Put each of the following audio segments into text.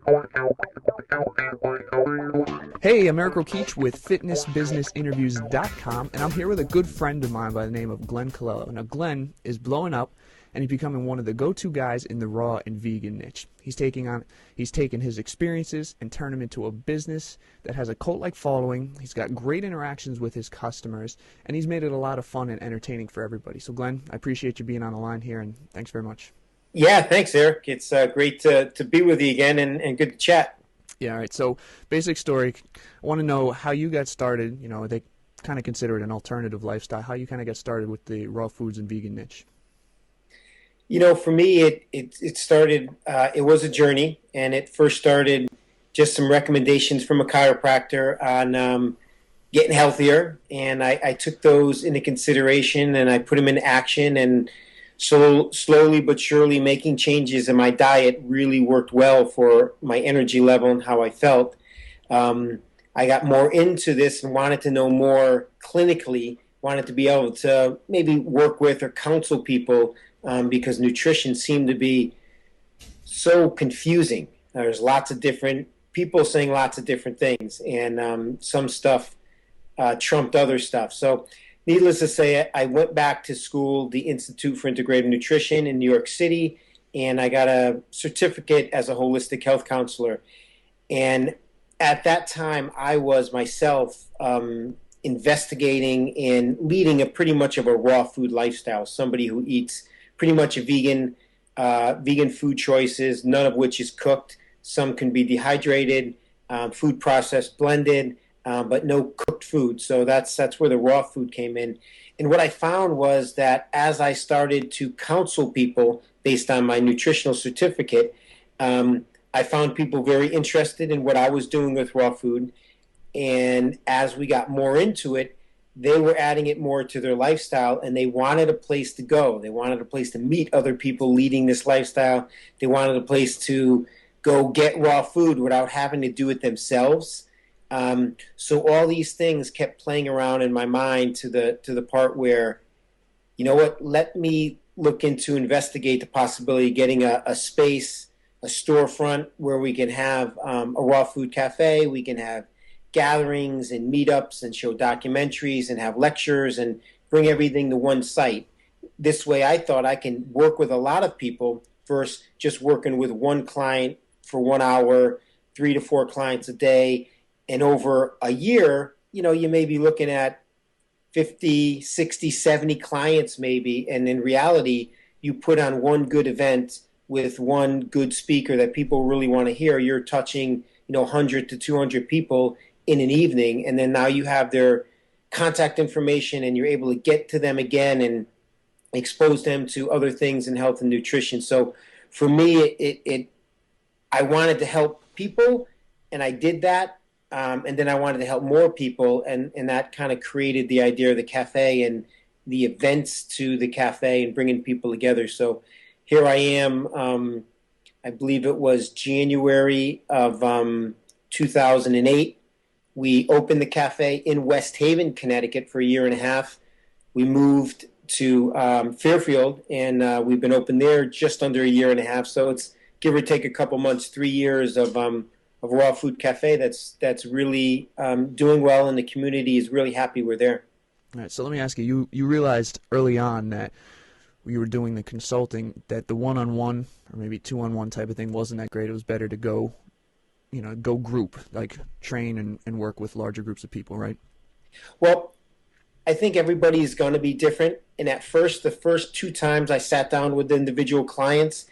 Hey, I'm Eric Rokeach with FitnessBusinessInterviews.com, and I'm here with a good friend of mine by the name of Glenn Colello. Now, Glenn is blowing up, and he's becoming one of the go-to guys in the raw and vegan niche. He's taken his experiences and turned them into a business that has a cult-like following. He's got great interactions with his customers, and he's made it a lot of fun and entertaining for everybody. So, Glenn, I appreciate you being on the line here, and thanks very much. Yeah, thanks, Eric. It's great to be with you again and good to chat. Yeah, all right. So, basic story. I want to know how you got started. You know, they kind of consider it an alternative lifestyle. How you kind of got started with the raw foods and vegan niche. You know, for me, it started. It was a journey, and it first started just some recommendations from a chiropractor on getting healthier, and I took those into consideration and I put them into action, and slowly but surely making changes in my diet really worked well for my energy level and how I felt. I got more into this and wanted to know more clinically, wanted to be able to maybe work with or counsel people because nutrition seemed to be so confusing. There's lots of different people saying lots of different things, and some stuff trumped other stuff. So needless to say, I went back to school, the Institute for Integrative Nutrition in New York City, and I got a certificate as a holistic health counselor. And at that time, I was myself investigating and leading a pretty much of a raw food lifestyle, somebody who eats pretty much a vegan food choices, none of which is cooked. Some can be dehydrated, food processed, blended, but no cooked food. So that's where the raw food came in. And what I found was that as I started to counsel people based on my nutritional certificate, I found people very interested in what I was doing with raw food. And as we got more into it, they were adding it more to their lifestyle, and they wanted a place to go. They wanted a place to meet other people leading this lifestyle. They wanted a place to go get raw food without having to do it themselves. So all these things kept playing around in my mind to the part where, you know what, let me look into, investigate the possibility of getting a space, a storefront where we can have a raw food cafe. We can have gatherings and meetups and show documentaries and have lectures and bring everything to one site. This way I thought I can work with a lot of people versus just working with one client for 1 hour, 3 to 4 clients a day. And over a year, you know, you may be looking at 50, 60, 70 clients maybe. And in reality, you put on one good event with one good speaker that people really want to hear. You're touching, 100 to 200 people in an evening. And then now you have their contact information and you're able to get to them again and expose them to other things in health and nutrition. So for me, I wanted to help people, and I did that. And then I wanted to help more people, and that kind of created the idea of the cafe and the events to the cafe and bringing people together. So here I am, I believe it was January of 2008. We opened the cafe in West Haven, Connecticut for 1.5 years. We moved to Fairfield, and we've been open there just under 1.5 years. So it's give or take a couple months, 3 years of raw food cafe that's really doing well, and the community is really happy we're there. All right, so let me ask you, you realized early on that you were doing the consulting that the one-on-one or maybe two-on-one type of thing wasn't that great. It was better to go group, like train and work with larger groups of people, right? Well, I think everybody's going to be different. And at first, the first 2 times I sat down with individual clients,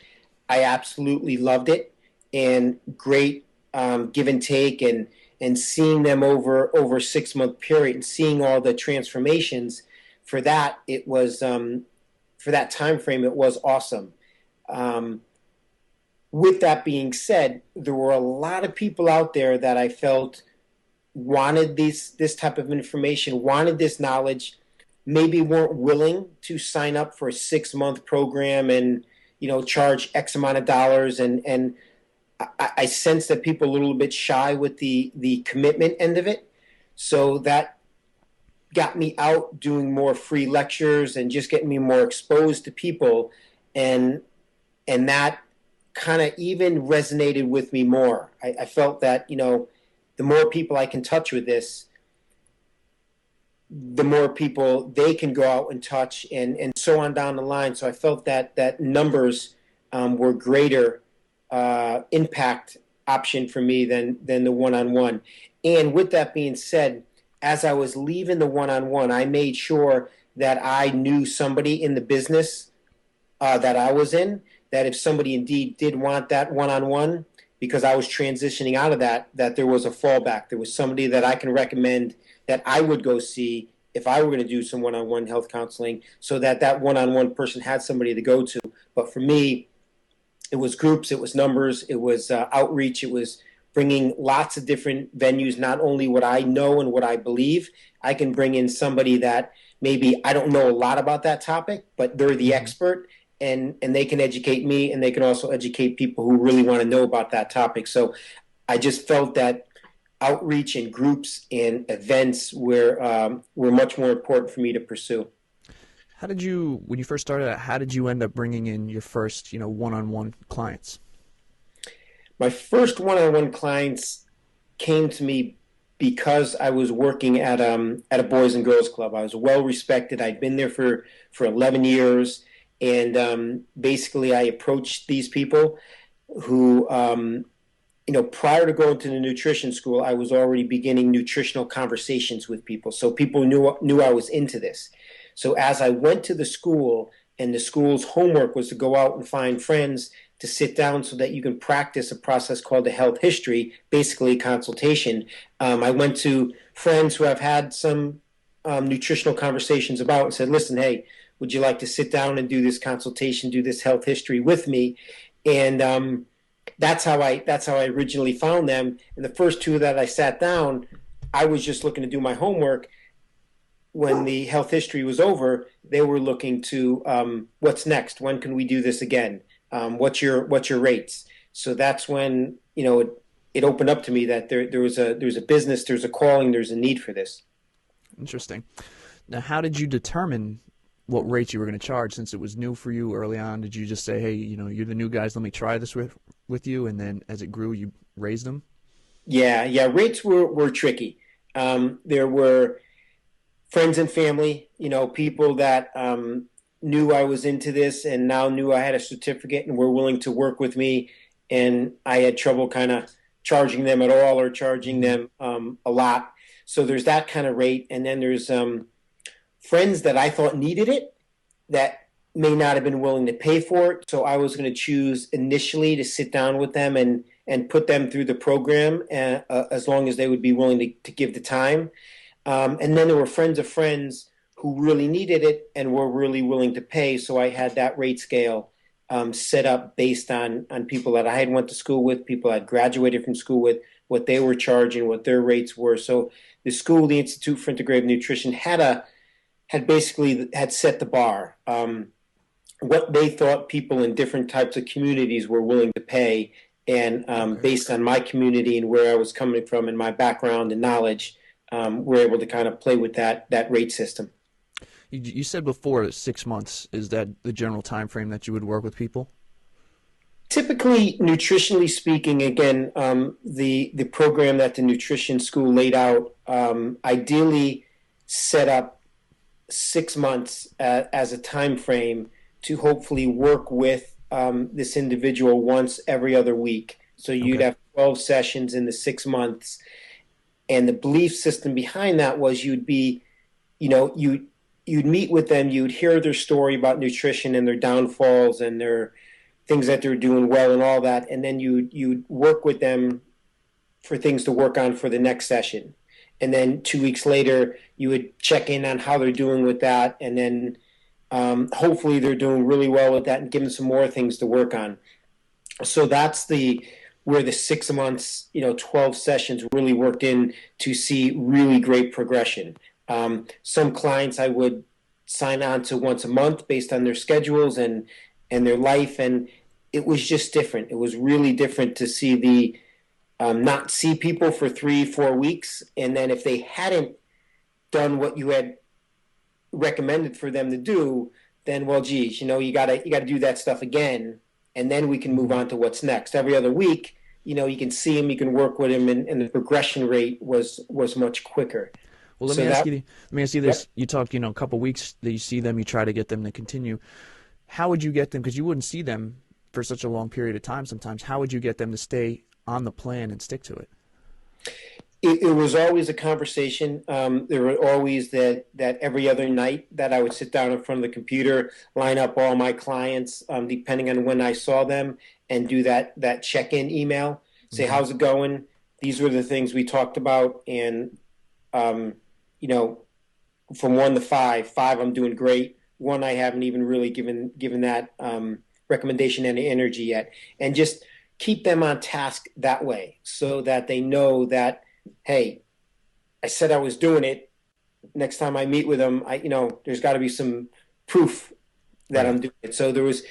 I absolutely loved it, and great give and take, and seeing them over a 6-month period and seeing all the transformations. For that, it was for that time frame, it was awesome. With that being said, there were a lot of people out there that I felt wanted this type of information, wanted this knowledge, maybe weren't willing to sign up for a 6-month program and charge X amount of dollars, and I sense that people are a little bit shy with the commitment end of it. So that got me out doing more free lectures and just getting me more exposed to people, and that kind of even resonated with me more. I felt that, the more people I can touch with this, the more people they can go out and touch, and so on down the line. So I felt that numbers were greater impact option for me than the one-on-one. And with that being said, as I was leaving the one-on-one, I made sure that I knew somebody in the business that I was in, that if somebody indeed did want that one-on-one, because I was transitioning out of that there was a fallback. There was somebody that I can recommend that I would go see if I were going to do some one-on-one health counseling, so that one-on-one person had somebody to go to. But for me, it was groups, it was numbers, it was outreach, it was bringing lots of different venues, not only what I know and what I believe. I can bring in somebody that maybe I don't know a lot about that topic, but they're the expert, and they can educate me, and they can also educate people who really want to know about that topic. So I just felt that outreach and groups and events were much more important for me to pursue. How did you, when you first started out, how did you end up bringing in your first, one-on-one clients? My first one-on-one clients came to me because I was working at a Boys and Girls Club. I was well respected. I'd been there for 11 years, and basically I approached these people who, prior to going to the nutrition school, I was already beginning nutritional conversations with people. So people knew I was into this. So as I went to the school, and the school's homework was to go out and find friends to sit down so that you can practice a process called a health history, basically a consultation. I went to friends who I've had some nutritional conversations about and said, listen, hey, would you like to sit down and do this consultation, do this health history with me? And that's how I originally found them. And the first two that I sat down, I was just looking to do my homework. When the health history was over, they were looking to what's next? When can we do this again? What's your rates? So that's when it opened up to me that there's a business, there's a calling, there's a need for this. Interesting. Now, how did you determine what rates you were going to charge, since it was new for you early on? Did you just say, hey, you're the new guys, let me try this with you, and then as it grew, you raised them? Yeah. Rates were tricky. There were friends and family, people that knew I was into this and now knew I had a certificate and were willing to work with me. And I had trouble kind of charging them at all or charging them a lot. So there's that kind of rate. And then there's friends that I thought needed it that may not have been willing to pay for it. So I was going to choose initially to sit down with them and put them through the program as long as they would be willing to give the time. And then there were friends of friends who really needed it and were really willing to pay. So I had that rate scale set up based on people that I had went to school with, people I'd graduated from school with, what they were charging, what their rates were. So the school, the Institute for Integrative Nutrition, had basically set the bar. What they thought people in different types of communities were willing to pay. And based on my community and where I was coming from and my background and knowledge, we're able to kind of play with that rate system. You said before 6 months. Is that the general time frame that you would work with people? Typically, nutritionally speaking, again, the program that the nutrition school laid out ideally set up 6 months as a time frame to hopefully work with this individual once every other week. So you'd have 12 sessions in the 6 months. And the belief system behind that was you'd meet with them, you'd hear their story about nutrition and their downfalls and their things that they're doing well and all that, and then you'd work with them for things to work on for the next session. And then 2 weeks later, you would check in on how they're doing with that, and then hopefully they're doing really well with that and give them some more things to work on. So that's where the 6 months, 12 sessions really worked in to see really great progression. Some clients I would sign on to once a month based on their schedules and their life, and it was just different. It was really different to see not see people for 3-4 weeks, and then if they hadn't done what you had recommended for them to do, then well, geez, you got to do that stuff again and then we can move on to what's next. Every other week, you can see him, you can work with him, and the progression rate was much quicker. Well, So that, let me ask you yep. this. You talk, a couple weeks that you see them, you try to get them to continue. How would you get them, because you wouldn't see them for such a long period of time sometimes, how would you get them to stay on the plan and stick to it? It was always a conversation. There were always that every other night that I would sit down in front of the computer, line up all my clients, depending on when I saw them, and do that check-in email, say, how's it going? These were the things we talked about. And, from 1 to 5, I'm doing great. 1, I haven't even really given that recommendation any energy yet. And just keep them on task that way so that they know that, hey, I said I was doing it. Next time I meet with them, there's got to be some proof that I'm doing it. So there was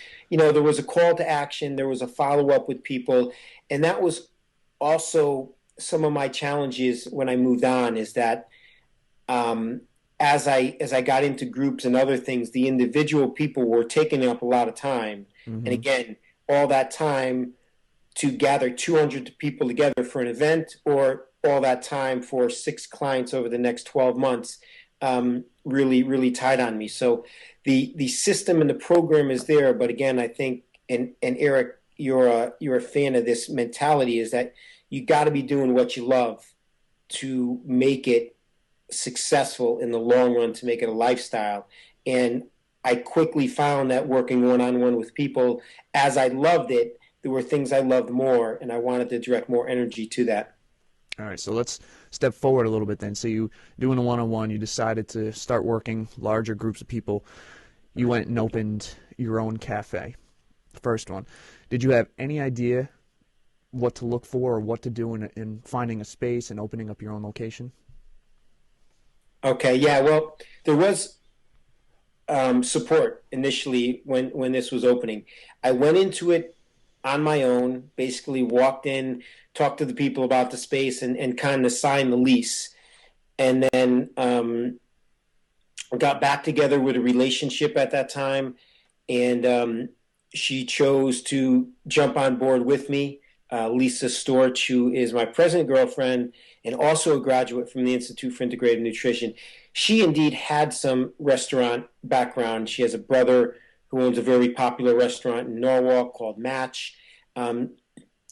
a call to action. There was a follow up with people, and that was also some of my challenges when I moved on. Is that as I got into groups and other things, the individual people were taking up a lot of time, and again, all that time to gather 200 people together for an event, or all that time for 6 clients over the next 12 months, really, really tied on me. So the system and the program is there. But again, I think, and Eric, you're a fan of this mentality, is that you got to be doing what you love to make it successful in the long run, to make it a lifestyle. And I quickly found that working one-on-one with people, as I loved it, there were things I loved more, and I wanted to direct more energy to that. All right, so let's step forward a little bit then. So you doing a one-on-one, you decided to start working larger groups of people. You went and opened your own cafe, the first one. Did you have any idea what to look for or what to do in finding a space and opening up your own location? Okay, yeah, well, there was support initially when this was opening. I went into it on my own, basically walked in, talked to the people about the space, and kind of signed the lease. And then got back together with a relationship at that time, and she chose to jump on board with me. Lisa Storch, who is my present girlfriend and also a graduate from the Institute for Integrative Nutrition. She indeed had some restaurant background. She has a brother who owns a very popular restaurant in Norwalk called Match.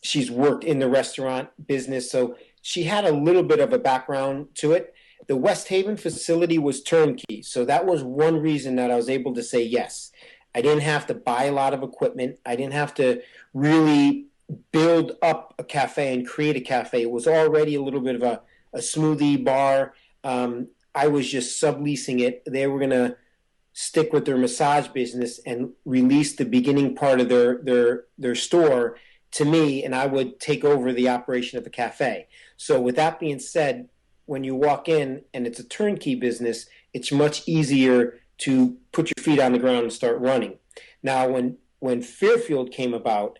She's worked in the restaurant business, so she had a little bit of a background to it. The West Haven facility was turnkey, so that was one reason that I was able to say yes. I didn't have to buy a lot of equipment. I didn't have to really build up a cafe and create a cafe. It was already a little bit of a smoothie bar. I was just subleasing it. They were going to stick with their massage business and release the beginning part of their store to me, and I would take over the operation of the cafe. So with that being said, when you walk in and it's a turnkey business, it's much easier to put your feet on the ground and start running. Now, when Fairfield came about,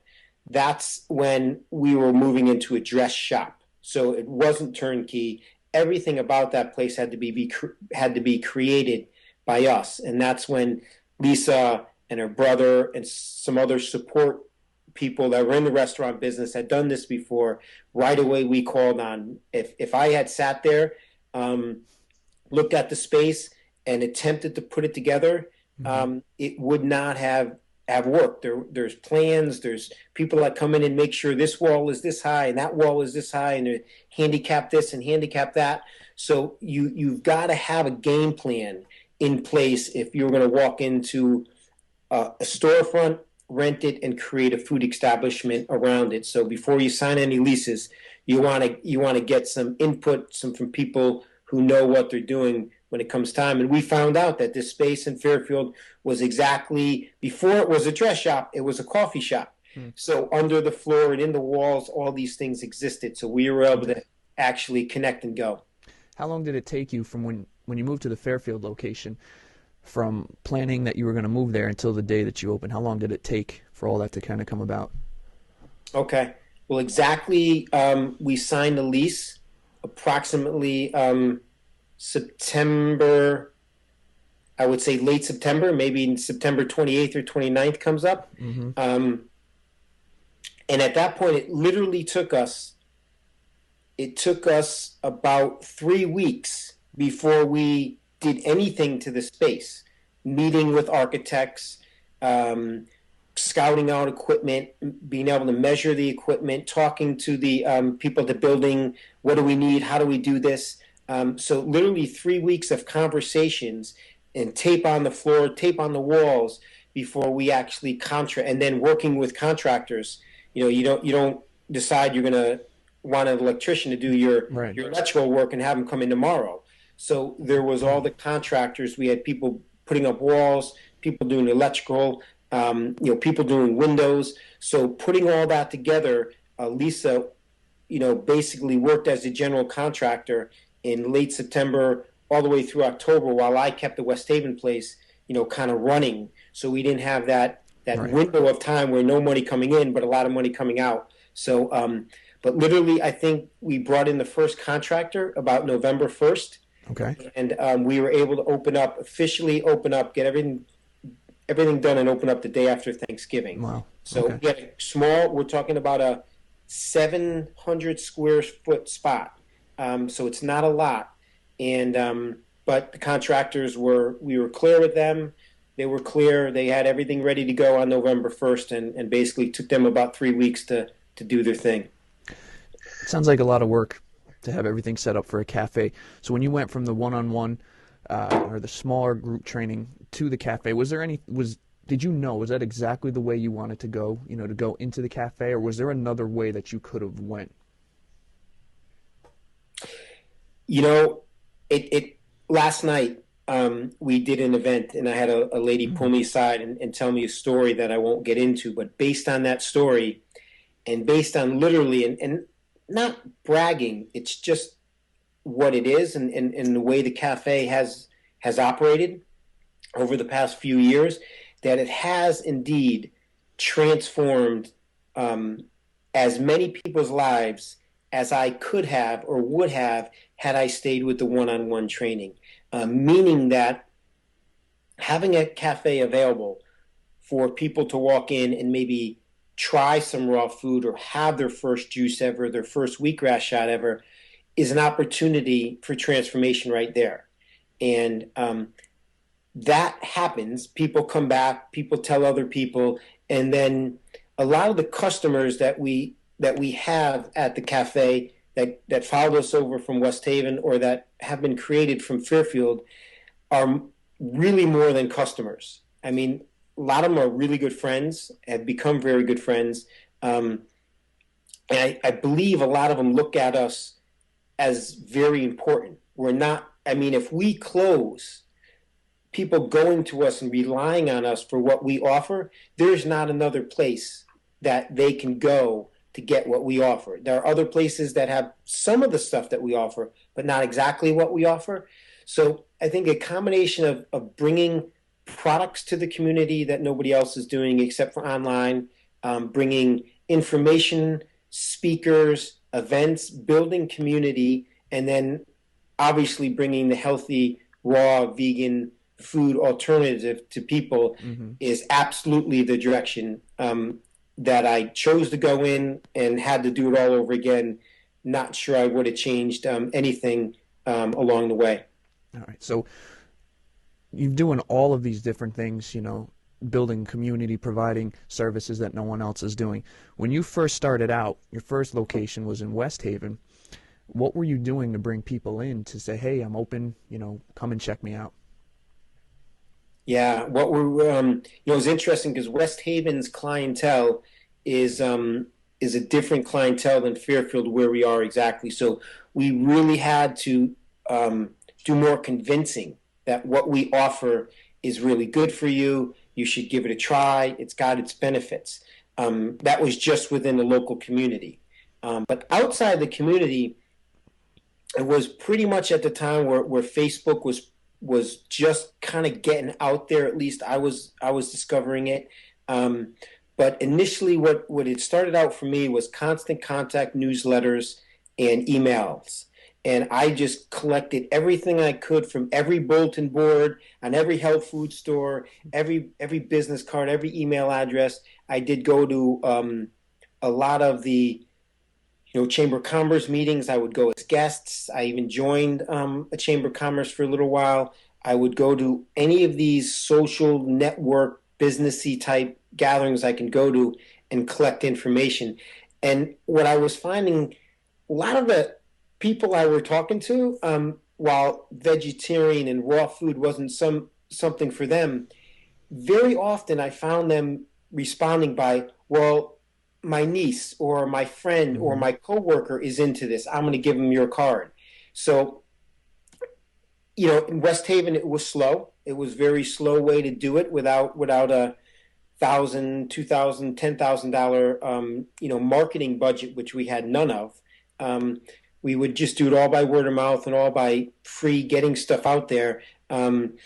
that's when we were moving into a dress shop. So it wasn't turnkey. Everything about that place had to be created by us, and that's when Lisa and her brother and some other support people that were in the restaurant business had done this before. Right away, we called on. If I had sat there, looked at the space, and attempted to put it together, it would not have worked. There's plans. There's people that come in and make sure this wall is this high and that wall is this high, and they handicap this and handicap that. So you've got to have a game plan in place if you're going to walk into a storefront, rent it, and create a food establishment around it. So before you sign any leases, you want to get some input from people who know what they're doing when it comes time. And we found out that this space in Fairfield was exactly, before it was a dress shop, it was a coffee shop. So under the floor and in the walls, all these things existed. So we were able to actually connect and go. How long did it take you from when you moved to the Fairfield location, from planning that you were going to move there until the day that you opened? How long did it take for all that to kind of come about? Okay. Well, exactly, we signed a lease approximately September, I would say late September, maybe September 28th or 29th comes up. And at that point, it took us about 3 weeks before we did anything to the space, meeting with architects, um, scouting out equipment, being able to measure the equipment, talking to the people at the building. What do we need? How do we do this? So literally 3 weeks of conversations and tape on the floor, tape on the walls before we actually contract, and then working with contractors. You don't decide you're going to want an electrician to do Right. your electrical work and have them come in tomorrow. So there was all the contractors. We had people putting up walls, people doing electrical, people doing windows. So putting all that together, Lisa, basically worked as a general contractor in late September all the way through October, while I kept the West Haven place, kind of running. So we didn't have that Right. window of time where no money coming in, but a lot of money coming out. So, but literally, I think we brought in the first contractor about November 1st, Okay. and we were able to officially open up, get everything done, and open up the day after Thanksgiving. Wow. So Okay. we had a small. We're talking about a 700 square foot spot. So it's not a lot, and but the contractors we were clear with them. They were clear. They had everything ready to go on November 1st, and basically took them about 3 weeks to do their thing. It sounds like a lot of work to have everything set up for a cafe. So when you went from the one-on-one or the smaller group training to the cafe, did you know, was that exactly the way you wanted to go, to go into the cafe, or was there another way that you could have went? You know, it last night we did an event, and I had a lady pull me aside and tell me a story that I won't get into, but based on that story and based on literally, and not bragging, it's just what it is, and the way the cafe has operated over the past few years, that it has indeed transformed as many people's lives as I could have or would have had I stayed with the one-on-one training. Meaning that having a cafe available for people to walk in and maybe try some raw food or have their first juice ever, their first wheatgrass shot ever, is an opportunity for transformation right there. And that happens. People come back, people tell other people, and then a lot of the customers that we have at the cafe that followed us over from West Haven or that have been created from Fairfield are really more than customers. I mean, a lot of them are really good friends, have become very good friends. And I believe a lot of them look at us as very important. We're not, I mean, if we close, people going to us and relying on us for what we offer, there's not another place that they can go to get what we offer. There are other places that have some of the stuff that we offer, but not exactly what we offer. So I think a combination of bringing products to the community that nobody else is doing except for online, bringing information, speakers, events, building community, and then obviously bringing the healthy, raw, vegan food alternative to people is absolutely the direction that I chose to go in, and had to do it all over again. Not sure I would have changed anything along the way. All right. So you're doing all of these different things, building community, providing services that no one else is doing. When you first started out, your first location was in West Haven. What were you doing to bring people in to say, hey, I'm open, come and check me out? Yeah, what we're it's interesting because West Haven's clientele is a different clientele than Fairfield, where we are exactly. So we really had to do more convincing that what we offer is really good for you. You should give it a try. It's got its benefits. That was just within the local community, but outside the community, it was pretty much at the time where Facebook was just kind of getting out there. At least I was discovering it. But initially, what it started out for me was constant contact newsletters and emails. And I just collected everything I could from every bulletin board, on every health food store, every business card, every email address. I did go to a lot of the Chamber of Commerce meetings. I would go as guests. I even joined a Chamber of Commerce for a little while. I would go to any of these social network, businessy type gatherings I can go to and collect information. And what I was finding, a lot of the people I were talking to, while vegetarian and raw food wasn't something for them, very often I found them responding by, well, my niece or my friend or Mm-hmm. my coworker is into this. I'm going to give them your card. So, in West Haven, it was slow. It was very slow way to do it without a thousand, $2,000, $10,000, marketing budget, which we had none of. We would just do it all by word of mouth and all by free getting stuff out there. And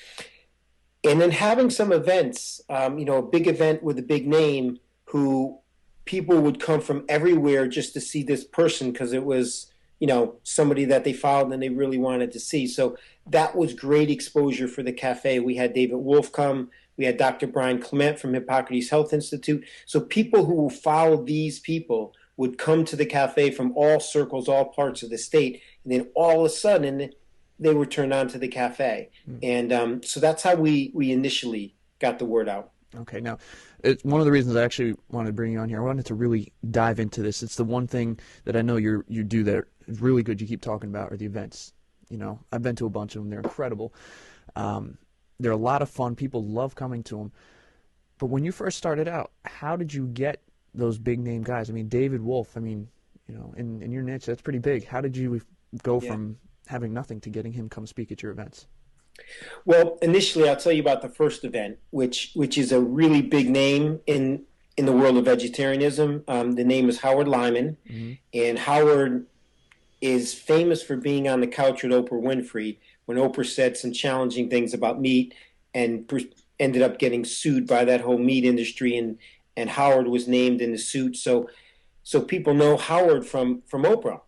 then having some events, a big event with a big name who people would come from everywhere just to see this person because it was, somebody that they followed and they really wanted to see. So that was great exposure for the cafe. We had David Wolf come. We had Dr. Brian Clement from Hippocrates Health Institute. So people who followed these people would come to the cafe from all circles, all parts of the state. And then all of a sudden, they were turned on to the cafe. And so that's how we initially got the word out. Okay, now, it's one of the reasons I actually wanted to bring you on here. I wanted to really dive into this. It's the one thing that I know you do that is really good. You keep talking about are the events. I've been to a bunch of them. They're incredible. They're a lot of fun. People love coming to them. But when you first started out, how did you get those big name guys? I mean, David Wolf. I mean, in your niche, that's pretty big. How did you go from having nothing to getting him come speak at your events? Well, initially, I'll tell you about the first event, which is a really big name in the world of vegetarianism. The name is Howard Lyman, Mm-hmm. and Howard is famous for being on the couch with Oprah Winfrey when Oprah said some challenging things about meat and ended up getting sued by that whole meat industry, and Howard was named in the suit. So people know Howard from Oprah.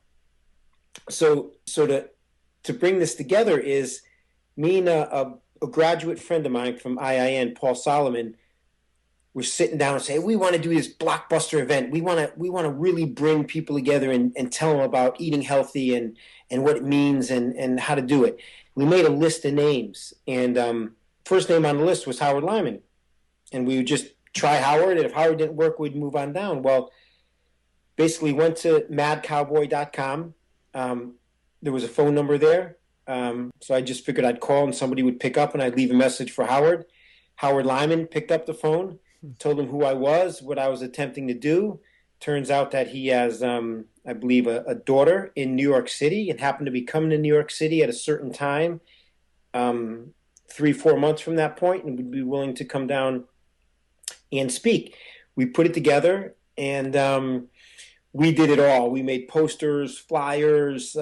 So to bring this together is me and a graduate friend of mine from IIN, Paul Solomon, were sitting down and saying, we want to do this blockbuster event. We want to really bring people together and tell them about eating healthy and what it means and how to do it. We made a list of names, and first name on the list was Howard Lyman. And we would just try Howard, and if Howard didn't work, we'd move on down. Well, basically went to madcowboy.com. There was a phone number there. So I just figured I'd call and somebody would pick up and I'd leave a message for Howard. Howard Lyman picked up the phone, told him who I was, what I was attempting to do. Turns out that he has, I believe, a daughter in New York City and happened to be coming to New York City at a certain time, 3-4 months from that point, and would be willing to come down and speak. We put it together, and we did it all. We made posters, flyers,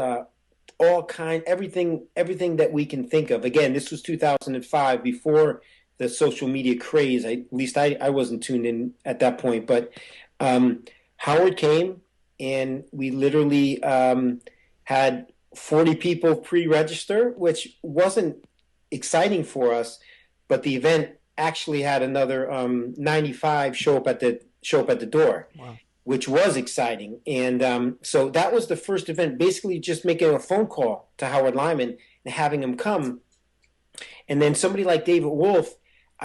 everything that we can think of. Again, this was 2005, before the social media craze. At least I wasn't tuned in at that point. But Howard came, and we literally had 40 people pre-register, which wasn't exciting for us. But the event actually had another 95 show up at the door. Wow. Which was exciting. And so that was the first event, basically just making a phone call to Howard Lyman and having him come. And then somebody like David Wolf,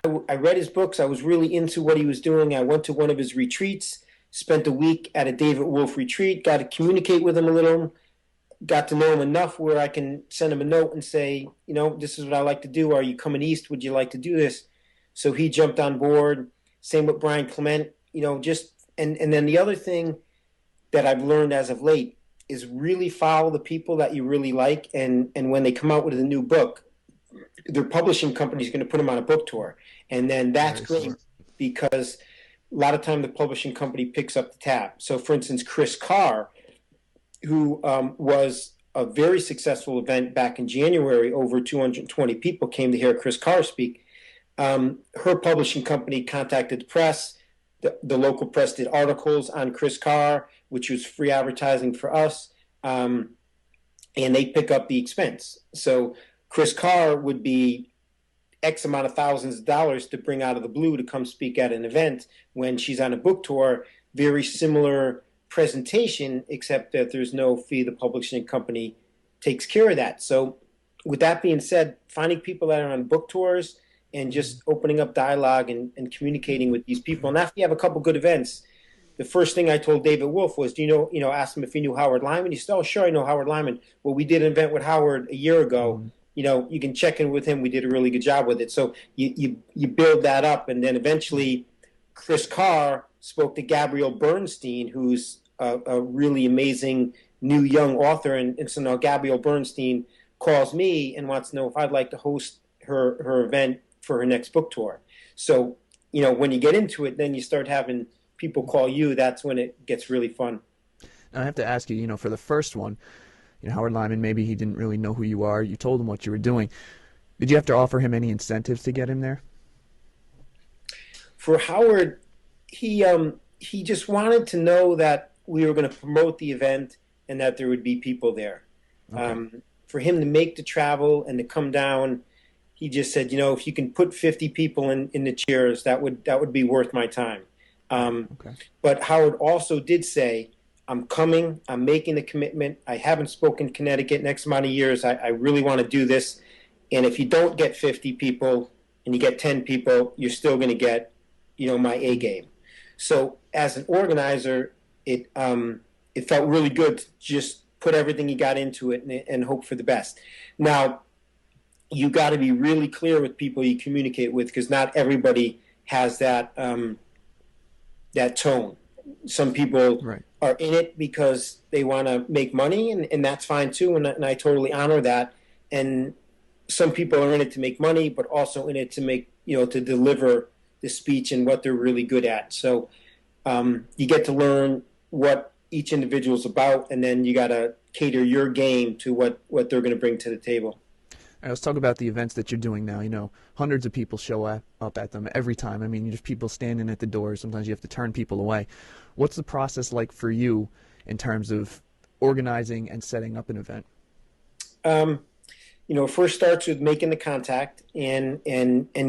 I read his books. I was really into what he was doing. I went to one of his retreats, spent a week at a David Wolf retreat, got to communicate with him a little, got to know him enough where I can send him a note and say, this is what I like to do. Are you coming east? Would you like to do this? So he jumped on board. Same with Brian Clement, And then the other thing that I've learned as of late is really follow the people that you really like. And when they come out with a new book, their publishing company is going to put them on a book tour. And then that's Very great smart. because a lot of time the publishing company picks up the tab. So, for instance, Chris Carr, who was a very successful event back in January, over 220 people came to hear Chris Carr speak. Her publishing company contacted the press. The local press did articles on Chris Carr, which was free advertising for us, and they pick up the expense. So Chris Carr would be X amount of thousands of dollars to bring out of the blue to come speak at an event when she's on a book tour. very similar presentation, except that there's no fee. The publishing company takes care of that. So with that being said, finding people that are on book tours and just opening up dialogue and communicating with these people. And after you have a couple good events, the first thing I told David Wolf was, asked him if he knew Howard Lyman. He said, oh, sure, I know Howard Lyman. Well, we did an event with Howard a year ago. You can check in with him. We did a really good job with it. So you build that up. And then eventually Chris Carr spoke to Gabrielle Bernstein, who's a really amazing new young author. And so now Gabrielle Bernstein calls me and wants to know if I'd like to host her event for her next book tour. So, when you get into it, then you start having people call you. That's when it gets really fun. And I have to ask you, for the first one, Howard Lyman, maybe he didn't really know who you are. You told him what you were doing. Did you have to offer him any incentives to get him there? For Howard, he just wanted to know that we were going to promote the event and that there would be people there. Okay. For him to make the travel and to come down, he just said, if you can put 50 people in the chairs, that would be worth my time. Okay. But Howard also did say, I'm coming, I'm making the commitment. I haven't spoken Connecticut next amount of years. I really want to do this. And if you don't get 50 people and you get 10 people, you're still going to get, my A game. So as an organizer, it felt really good to just put everything you got into it and hope for the best. Now, you got to be really clear with people you communicate with, because not everybody has that tone. Some people are in it because they want to make money, and that's fine too, and I totally honor that. And some people are in it to make money, but also in it to make, to deliver the speech and what they're really good at. So you get to learn what each individual is about, and then you got to cater your game to what they're going to bring to the table. All right, let's talk about the events that you're doing now. Hundreds of people show up at them every time. I mean, just people standing at the doors. Sometimes you have to turn people away. What's the process like for you in terms of organizing and setting up an event? First starts with making the contact and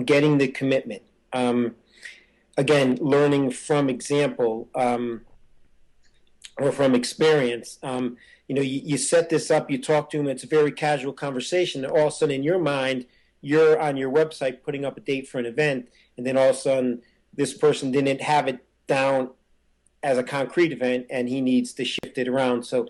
getting the commitment. Again, learning from example or from experience. You set this up, you talk to them, it's a very casual conversation, and all of a sudden in your mind, you're on your website putting up a date for an event, and then all of a sudden this person didn't have it down as a concrete event, and he needs to shift it around. So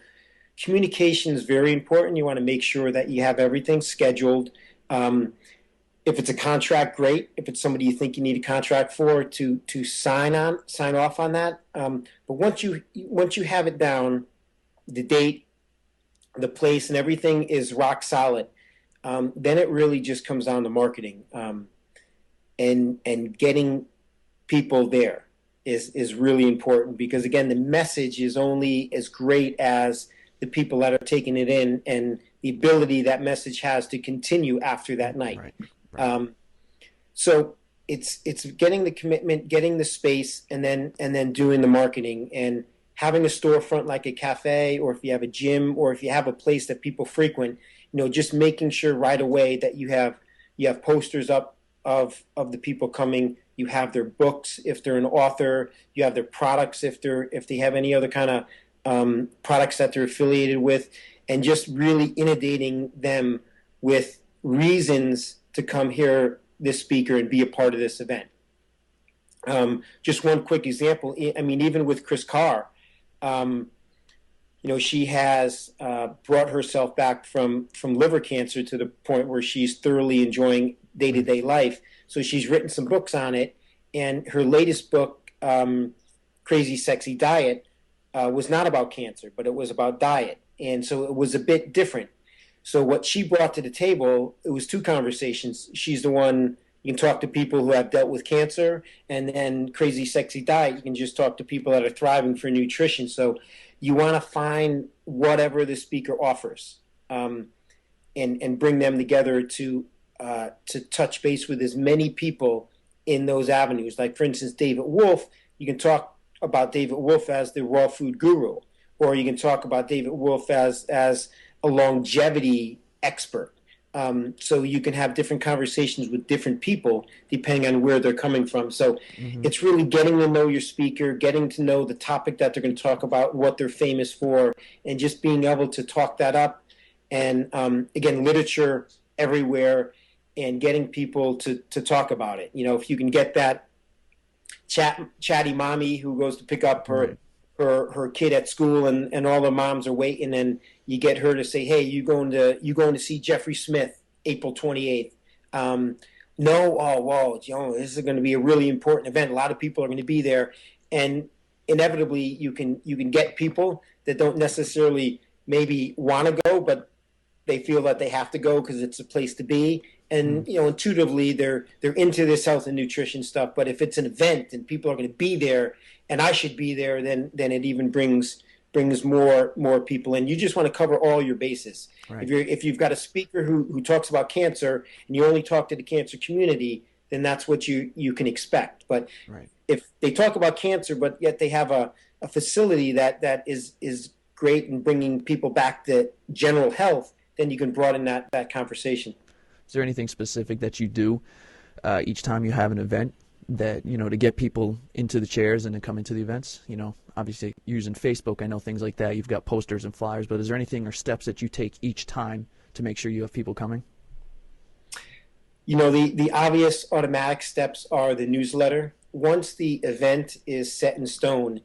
communication is very important. You want to make sure that you have everything scheduled. If it's a contract, great. If it's somebody you think you need a contract for, to sign off on that. But once you have it down, the date, the place, and everything is rock solid, then it really just comes down to marketing and getting people there is really important, because again, the message is only as great as the people that are taking it in and the ability that message has to continue after that night. Right. So it's getting the commitment, getting the space, and then doing the marketing, and having a storefront like a cafe, or if you have a gym, or if you have a place that people frequent, just making sure right away that you have posters up of the people coming. You have their books if they're an author. You have their products if they have any other kind of products that they're affiliated with, and just really inundating them with reasons to come hear this speaker and be a part of this event. Just one quick example. I mean, even with Chris Carr, she has brought herself back from liver cancer to the point where she's thoroughly enjoying day-to-day life. So she's written some books on it, and her latest book, Crazy Sexy Diet, was not about cancer, but it was about diet. And so it was a bit different. So what she brought to the table, it was two conversations. She's the one, you can talk to people who have dealt with cancer, and then Crazy Sexy Diet, you can just talk to people that are thriving for nutrition. So you want to find whatever the speaker offers, and bring them together to touch base with as many people in those avenues. Like, for instance, David Wolf, you can talk about David Wolf as the raw food guru, or you can talk about David Wolf as a longevity expert. So you can have different conversations with different people depending on where they're coming from. So it's really getting to know your speaker, getting to know the topic that they're going to talk about, what they're famous for, and just being able to talk that up. And again, literature everywhere, and getting people to talk about it. If you can get that chatty mommy who goes to pick up her kid at school, and all the moms are waiting, and you get her to say, hey, you going to see Jeffrey Smith April 28th? No. Oh, well, this is going to be a really important event. A lot of people are going to be there, and inevitably you can get people that don't necessarily maybe want to go, but they feel that they have to go because it's a place to be. And intuitively they're into this health and nutrition stuff. But if it's an event and people are going to be there, and I should be there, then it even brings more people in. You just want to cover all your bases. Right. If you've got a speaker who talks about cancer and you only talk to the cancer community, then that's what you can expect. But if they talk about cancer, but yet they have a facility that is great in bringing people back to general health, then you can broaden that conversation. Is there anything specific that you do each time you have an event that, to get people into the chairs and to come into the events? Obviously using Facebook, I know things like that. You've got posters and flyers, but is there anything or steps that you take each time to make sure you have people coming? The obvious automatic steps are the newsletter. Once the event is set in stone,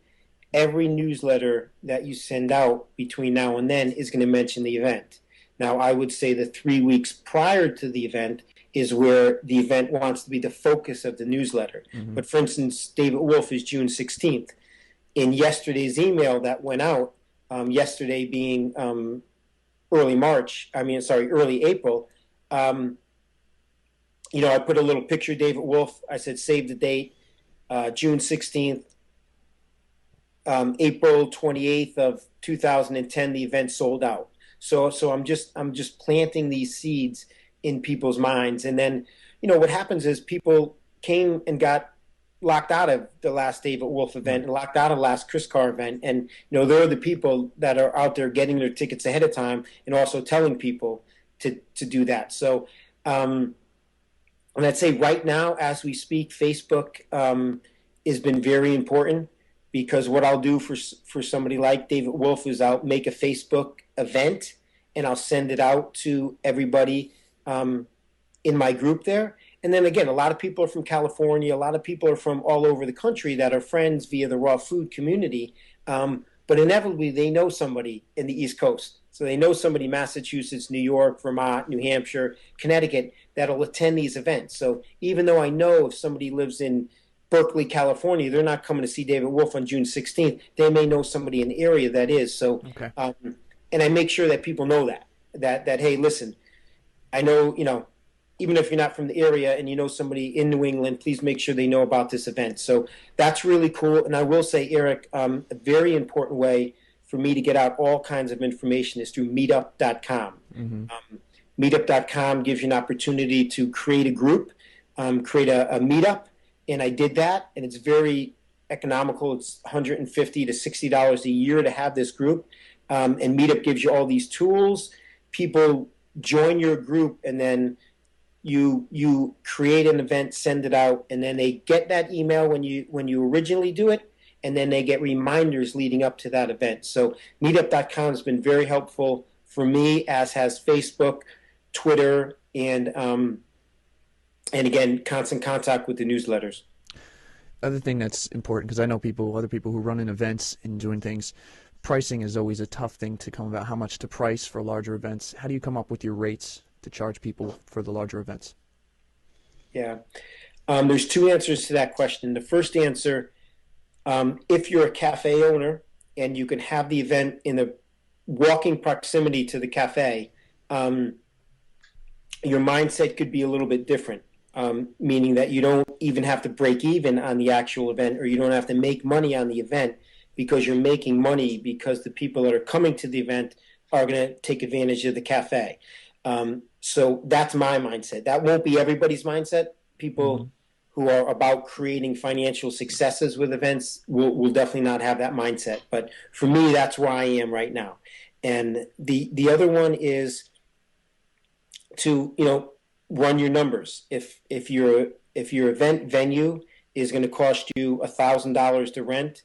every newsletter that you send out between now and then is going to mention the event. Now, I would say the 3 weeks prior to the event is where the event wants to be the focus of the newsletter. But for instance, David Wolfe is June 16th. In yesterday's email that went out, yesterday being early April, I put a little picture of David Wolfe. I said, save the date, June 16th, April 28th of 2010, the event sold out. So I'm just planting these seeds in people's minds. And then, what happens is people came and got locked out of the last David Wolfe event and locked out of last Chris Carr event. And, they're the people that are out there getting their tickets ahead of time and also telling people to do that. So, and I'd say right now, as we speak, Facebook has been very important, because what I'll do for somebody like David Wolfe is I'll make a Facebook event and I'll send it out to everybody in my group there. And then again, a lot of people are from California. A lot of people are from all over the country that are friends via the raw food community. But inevitably, they know somebody in the East Coast. So they know somebody in Massachusetts, New York, Vermont, New Hampshire, Connecticut that'll attend these events. So even though I know if somebody lives in Berkeley, California, they're not coming to see David Wolfe on June 16th. They may know somebody in the area that is. So, and I make sure that people know that hey, listen, I know, even if you're not from the area and you know somebody in New England, please make sure they know about this event. So that's really cool. And I will say, Eric, a very important way for me to get out all kinds of information is through meetup.com. Meetup.com gives you an opportunity to create a group, create a meetup. And I did that, and it's very economical. It's $150 to $60 a year to have this group. And Meetup gives you all these tools. People join your group, and then you create an event, send it out, and then they get that email when you originally do it, and then they get reminders leading up to that event. So Meetup.com has been very helpful for me, as has Facebook, Twitter, and again, constant contact with the newsletters. Other thing that's important, because I know other people who run in events and doing things, pricing is always a tough thing to come about, how much to price for larger events. How do you come up with your rates to charge people for the larger events? Yeah. There's two answers to that question. The first answer, if you're a cafe owner and you can have the event in the walking proximity to the cafe, your mindset could be a little bit different. Meaning that you don't even have to break even on the actual event, or you don't have to make money on the event, because you're making money because the people that are coming to the event are going to take advantage of the cafe. So that's my mindset. That won't be everybody's mindset. People who are about creating financial successes with events will definitely not have that mindset. But for me, that's where I am right now. And the other one is, to, run your numbers. If your event venue is going to cost you $1,000 to rent,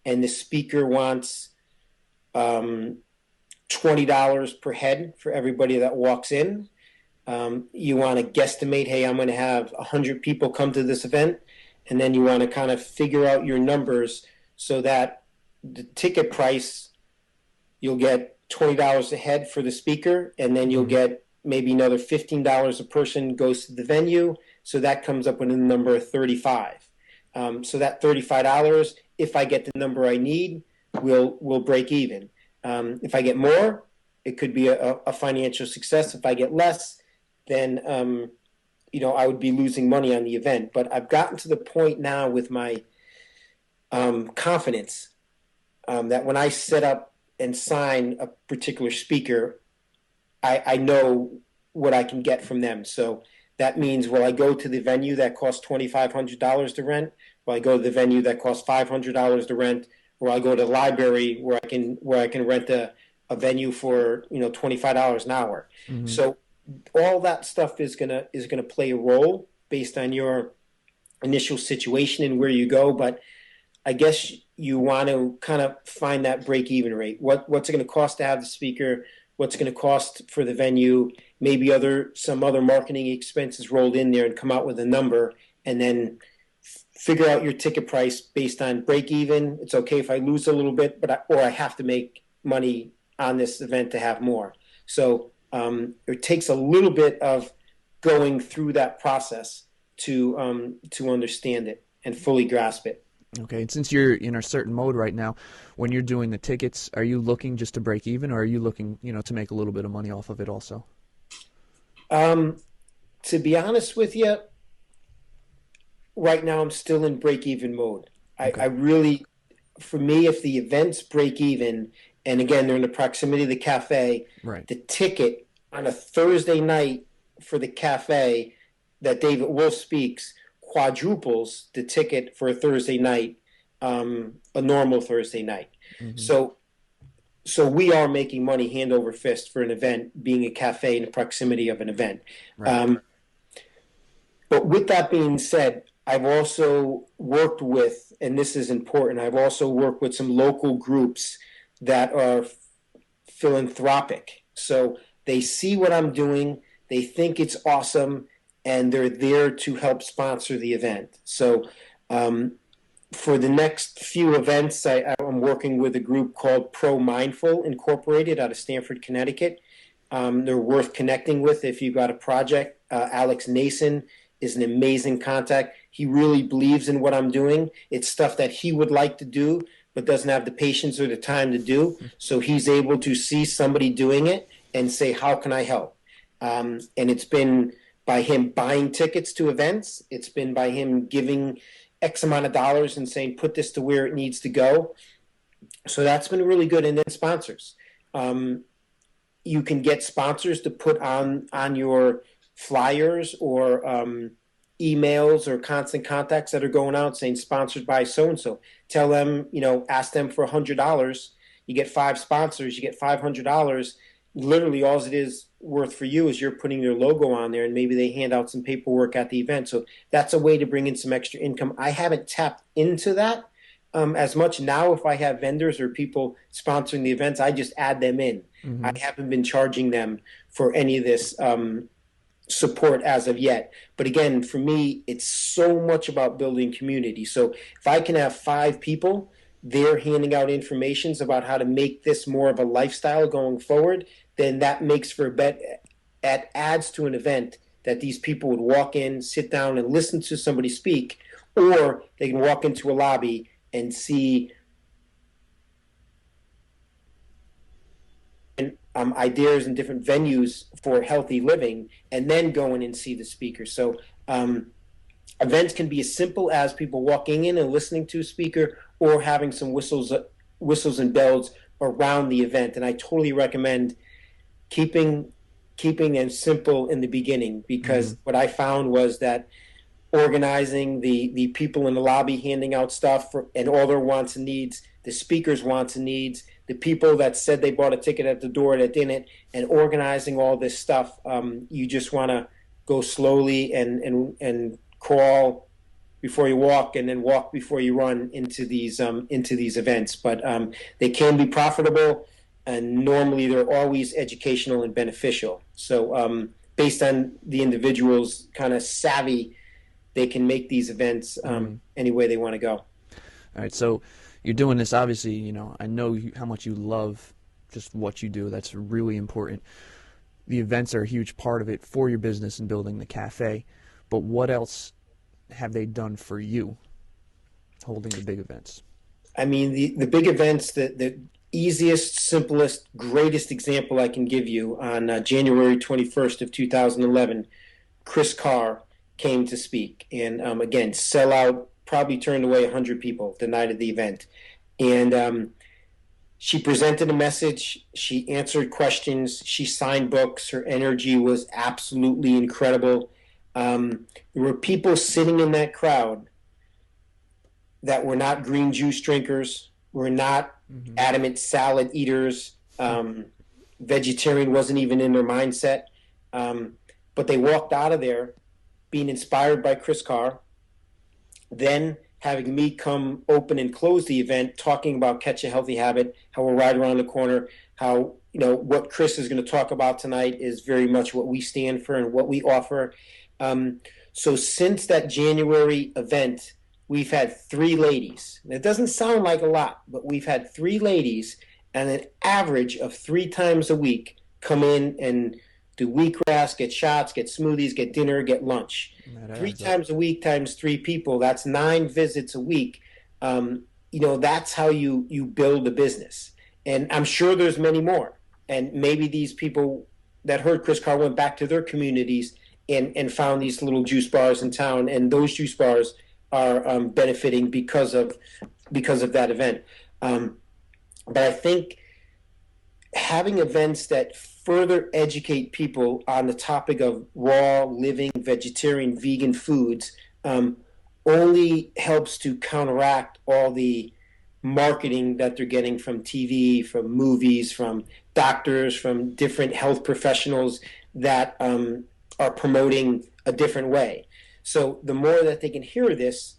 and the speaker wants $20 per head for everybody that walks in, you want to guesstimate, hey, I'm going to have 100 people come to this event, and then you want to kind of figure out your numbers so that the ticket price, you'll get $20 a head for the speaker, and then you'll get maybe another $15 a person goes to the venue, so that comes up with a number of 35. So that $35, if I get the number I need, will break even. If I get more, it could be a financial success. If I get less, then I would be losing money on the event. But I've gotten to the point now with my confidence that when I set up and sign a particular speaker, I know what I can get from them. So that means, will I go to the venue that costs $2,500 to rent? Will I go to the venue that costs $500 to rent? Or I go to the library where I can rent a venue for $25 an hour. Mm-hmm. So all that stuff is gonna play a role based on your initial situation and where you go. But I guess you want to kind of find that break-even rate. What's it going to cost to have the speaker? What's it going to cost for the venue? Maybe some other marketing expenses rolled in there, and come out with a number, and then figure out your ticket price based on break-even. It's okay if I lose a little bit, or I have to make money on this event to have more. So it takes a little bit of going through that process to understand it and fully grasp it. Okay, and since you're in a certain mode right now, when you're doing the tickets, are you looking just to break even, or are you looking, to make a little bit of money off of it also? To be honest with you, right now I'm still in break-even mode. Okay. I really, for me, if the events break even, and again, they're in the proximity of the cafe, right, the ticket on a Thursday night for the cafe that David Wolf speaks quadruples the ticket for a Thursday night, a normal Thursday night. Mm-hmm. So we are making money hand over fist for an event, being a cafe in the proximity of an event. Right. But with that being said, I've also worked with, and this is important, I've also worked with some local groups that are philanthropic. So they see what I'm doing, they think it's awesome, and they're there to help sponsor the event. So for the next few events, I'm working with a group called Pro Mindful Incorporated out of Stamford, Connecticut. They're worth connecting with if you've got a project. Alex Nason is an amazing contact. He really believes in what I'm doing. It's stuff that he would like to do, but doesn't have the patience or the time to do. So he's able to see somebody doing it and say, how can I help? And it's been by him buying tickets to events. It's been by him giving X amount of dollars and saying, put this to where it needs to go. So that's been really good. And then sponsors. You can get sponsors to put on your flyers or emails or constant contacts that are going out saying sponsored by so-and-so. Tell them, ask them for $100. You get 5 sponsors, you get $500. Literally all it is worth for you is you're putting their logo on there, and maybe they hand out some paperwork at the event. So that's a way to bring in some extra income. I haven't tapped into that as much. Now, if I have vendors or people sponsoring the events, I just add them in. Mm-hmm. I haven't been charging them for any of this support as of yet. But again, for me, it's so much about building community. So if I can have 5 people, they're handing out informations about how to make this more of a lifestyle going forward, then that makes for a bet. That adds to an event that these people would walk in, sit down, and listen to somebody speak, or they can walk into a lobby and see ideas and different venues for healthy living, and then go in and see the speaker. So events can be as simple as people walking in and listening to a speaker, or having some whistles and bells around the event. And I totally recommend keeping them simple in the beginning, because what I found was that organizing the people in the lobby handing out stuff and all their wants and needs, the speakers' wants and needs, the people that said they bought a ticket at the door that didn't, and organizing all this stuff. You just want to go slowly and crawl before you walk, and then walk before you run into these events. But they can be profitable, and normally they're always educational and beneficial. So based on the individual's kind of savvy, they can make these events any way they want to go. All right, so you're doing this, obviously, I know how much you love just what you do. That's really important. The events are a huge part of it for your business and building the cafe. But what else have they done for you holding the big events? I mean, the big events, the easiest, simplest, greatest example I can give you, on January 21st of 2011, Chris Carr came to speak. And again, sellout, probably turned away 100 people the night of the event. And she presented a message. She answered questions. She signed books. Her energy was absolutely incredible. There were people sitting in that crowd that were not green juice drinkers, were not adamant salad eaters. Vegetarian wasn't even in their mindset. But they walked out of there being inspired by Chris Carr, then having me come open and close the event, talking about Catch a Healthy Habit, how we're right around the corner, how, what Chris is going to talk about tonight is very much what we stand for and what we offer. So since that January event, we've had 3 ladies. And it doesn't sound like a lot, but we've had 3 ladies, and an average of 3 times a week come in and do wheatgrass, get shots, get smoothies, get dinner, get lunch. 3 times a week times 3 people, that's 9 visits a week. That's how you build a business. And I'm sure there's many more. And maybe these people that heard Chris Carr went back to their communities and found these little juice bars in town, and those juice bars are benefiting because of that event. But I think having events that further educate people on the topic of raw, living, vegetarian, vegan foods only helps to counteract all the marketing that they're getting from TV, from movies, from doctors, from different health professionals that are promoting a different way. So the more that they can hear this,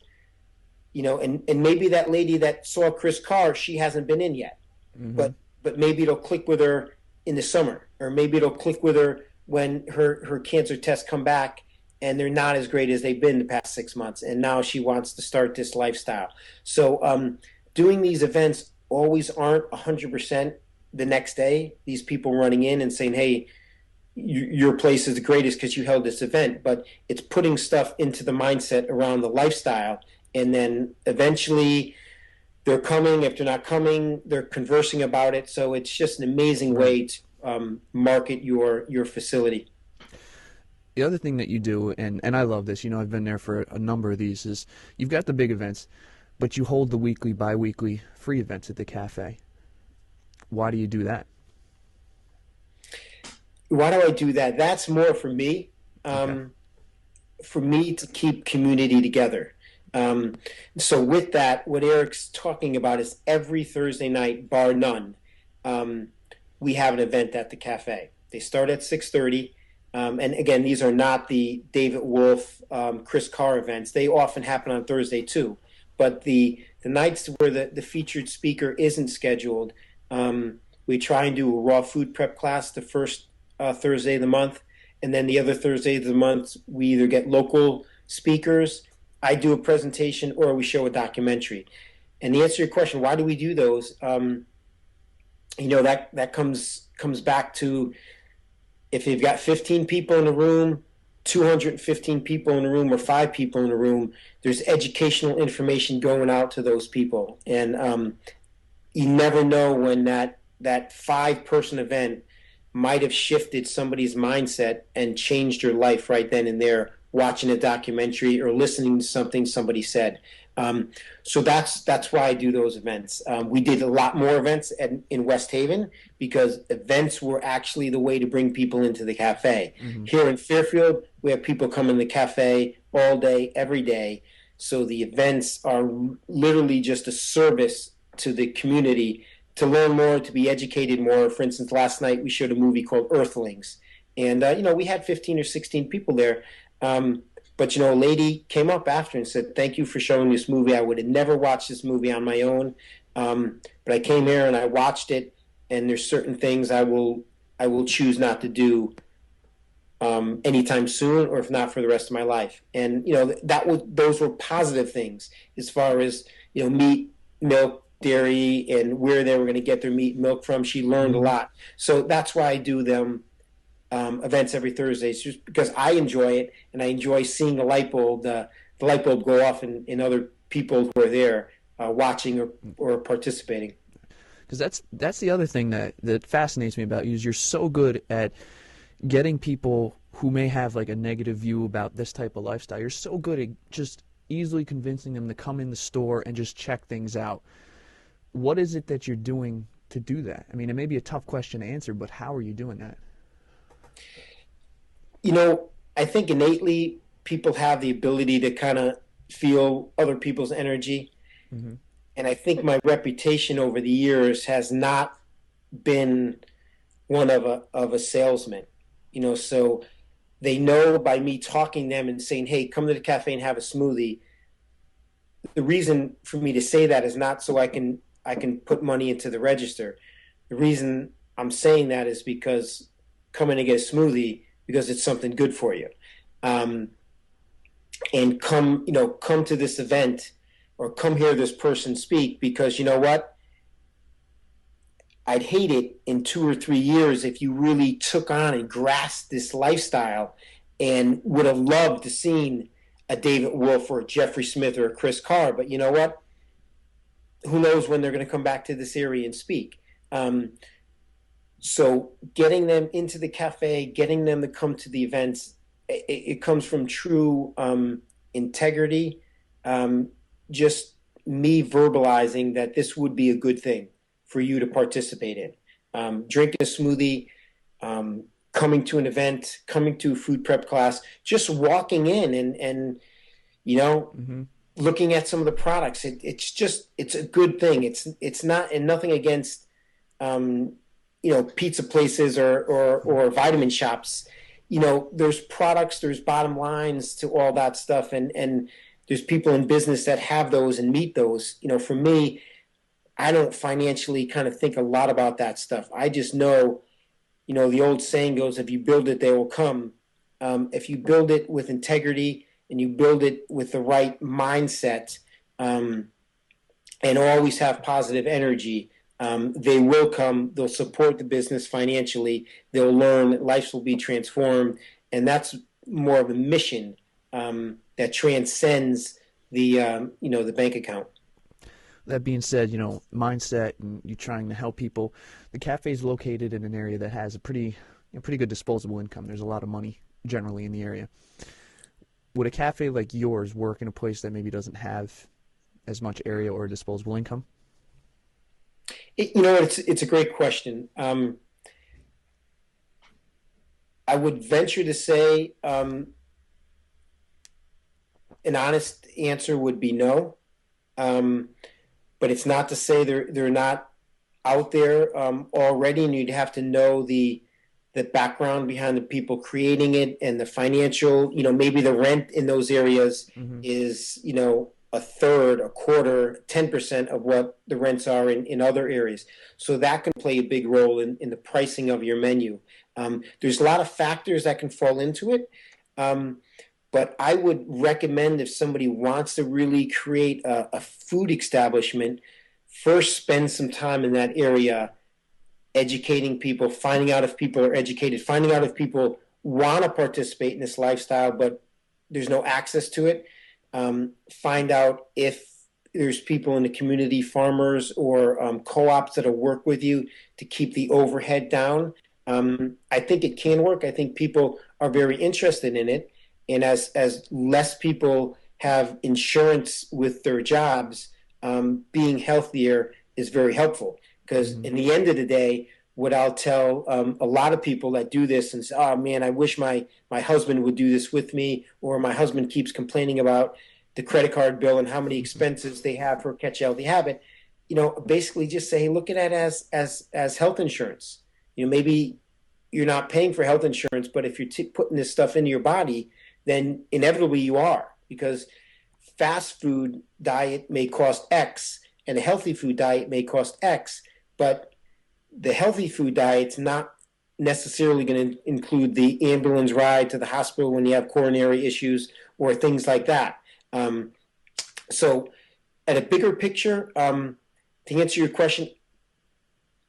and maybe that lady that saw Chris Carr, she hasn't been in yet, but maybe it'll click with her in the summer, or maybe it'll click with her when her cancer tests come back and they're not as great as they've been the past 6 months, and now she wants to start this lifestyle. So doing these events always aren't 100% the next day. These people running in and saying, hey, your place is the greatest because you held this event, but it's putting stuff into the mindset around the lifestyle, and then eventually they're coming. If they're not coming, they're conversing about it. So it's just an amazing way to market your facility. The other thing that you do, and I love this, I've been there for a number of these, is you've got the big events, but you hold the weekly, bi-weekly free events at the cafe. Why do you do that? Why do I do that? That's more for me, for me to keep community together. So with that, what Eric's talking about is every Thursday night, bar none, we have an event at the cafe. They start at 6:30. And again, these are not the David Wolf, Chris Carr events. They often happen on Thursday too. But the nights where the featured speaker isn't scheduled, we try and do a raw food prep class the first Thursday of the month. And then the other Thursday of the month, we either get local speakers, I do a presentation, or we show a documentary. And the answer to your question, why do we do those? That comes back to, if you've got 15 people in a room, 215 people in a room, or 5 people in a room, there's educational information going out to those people. And you never know when that 5-person event might have shifted somebody's mindset and changed your life right then and there, watching a documentary or listening to something somebody said. So that's why I do those events. We did a lot more events in West Haven because events were actually the way to bring people into the cafe. Here in Fairfield, we have people come in the cafe all day, every day. So the events are literally just a service to the community to learn more, to be educated more. For instance, last night we showed a movie called Earthlings, and we had 15 or 16 people there. But a lady came up after and said, "Thank you for showing this movie. I would have never watched this movie on my own, but I came here and I watched it, and there's certain things I will choose not to do anytime soon, or if not, for the rest of my life." And those were positive things as far as meat, milk, dairy, and where they were going to get their meat and milk from. She learned a lot. So that's why I do them events every Thursday. It's just because I enjoy it, and I enjoy seeing the light bulb go off in other people who are there watching or participating. Because that's the other thing that fascinates me about you is you're so good at getting people who may have like a negative view about this type of lifestyle. You're so good at just easily convincing them to come in the store and just check things out. What is it that you're doing to do that? I mean, it may be a tough question to answer, but how are you doing that? I think innately people have the ability to kind of feel other people's energy. Mm-hmm. And I think my reputation over the years has not been one of a salesman. So they know by me talking to them and saying, "Hey, come to the cafe and have a smoothie." The reason for me to say that is not so I can put money into the register. The reason I'm saying that is because come in and get a smoothie because it's something good for you. And come to this event or come hear this person speak, because you know what? I'd hate it in 2 or 3 years if you really took on and grasped this lifestyle and would have loved to seen a David Wolf or a Jeffrey Smith or a Chris Carr. But you know what? Who knows when they're going to come back to this area and speak. So getting them into the cafe, getting them to come to the events, it comes from true integrity. Just me verbalizing that this would be a good thing for you to participate in. Drinking a smoothie, coming to an event, coming to a food prep class, just walking in and mm-hmm. looking at some of the products. It's a good thing. It's not, and nothing against pizza places or vitamin shops. There's products, there's bottom lines to all that stuff, and there's people in business that have those and meet those. For me, I don't financially kind of think a lot about that stuff. I just know, the old saying goes, if you build it, they will come. If you build it with integrity and you build it with the right mindset and always have positive energy, they will come. They'll support the business financially. They'll learn. Lives will be transformed. And that's more of a mission that transcends the the bank account. That being said, mindset and you trying to help people. The cafe is located in an area that has a pretty good disposable income. There's a lot of money generally in the area. Would a cafe like yours work in a place that maybe doesn't have as much area or disposable income? It's a great question. I would venture to say an honest answer would be no. But it's not to say they're not out there already, and you'd have to know the background behind the people creating it and the financial. Maybe the rent in those areas mm-hmm. is a third, a quarter, 10% of what the rents are in other areas. So that can play a big role in the pricing of your menu. There's a lot of factors that can fall into it. But I would recommend, if somebody wants to really create a food establishment, first spend some time in that area educating people, finding out if people are educated, finding out if people want to participate in this lifestyle, but there's no access to it. Find out if there's people in the community, farmers or co-ops that'll work with you to keep the overhead down. I think it can work. I think people are very interested in it. And as less people have insurance with their jobs, being healthier is very helpful. Because mm-hmm. in the end of the day, what I'll tell a lot of people that do this and say, "Oh man, I wish my husband would do this with me," or my husband keeps complaining about the credit card bill and how many expenses they have for a catch healthy habit. basically just say, hey, look at it as health insurance. Maybe you're not paying for health insurance, but if you're putting this stuff into your body, then inevitably you are, because fast food diet may cost X and a healthy food diet may cost X, but the healthy food diet's not necessarily going to include the ambulance ride to the hospital when you have coronary issues or things like that. So at a bigger picture, to answer your question,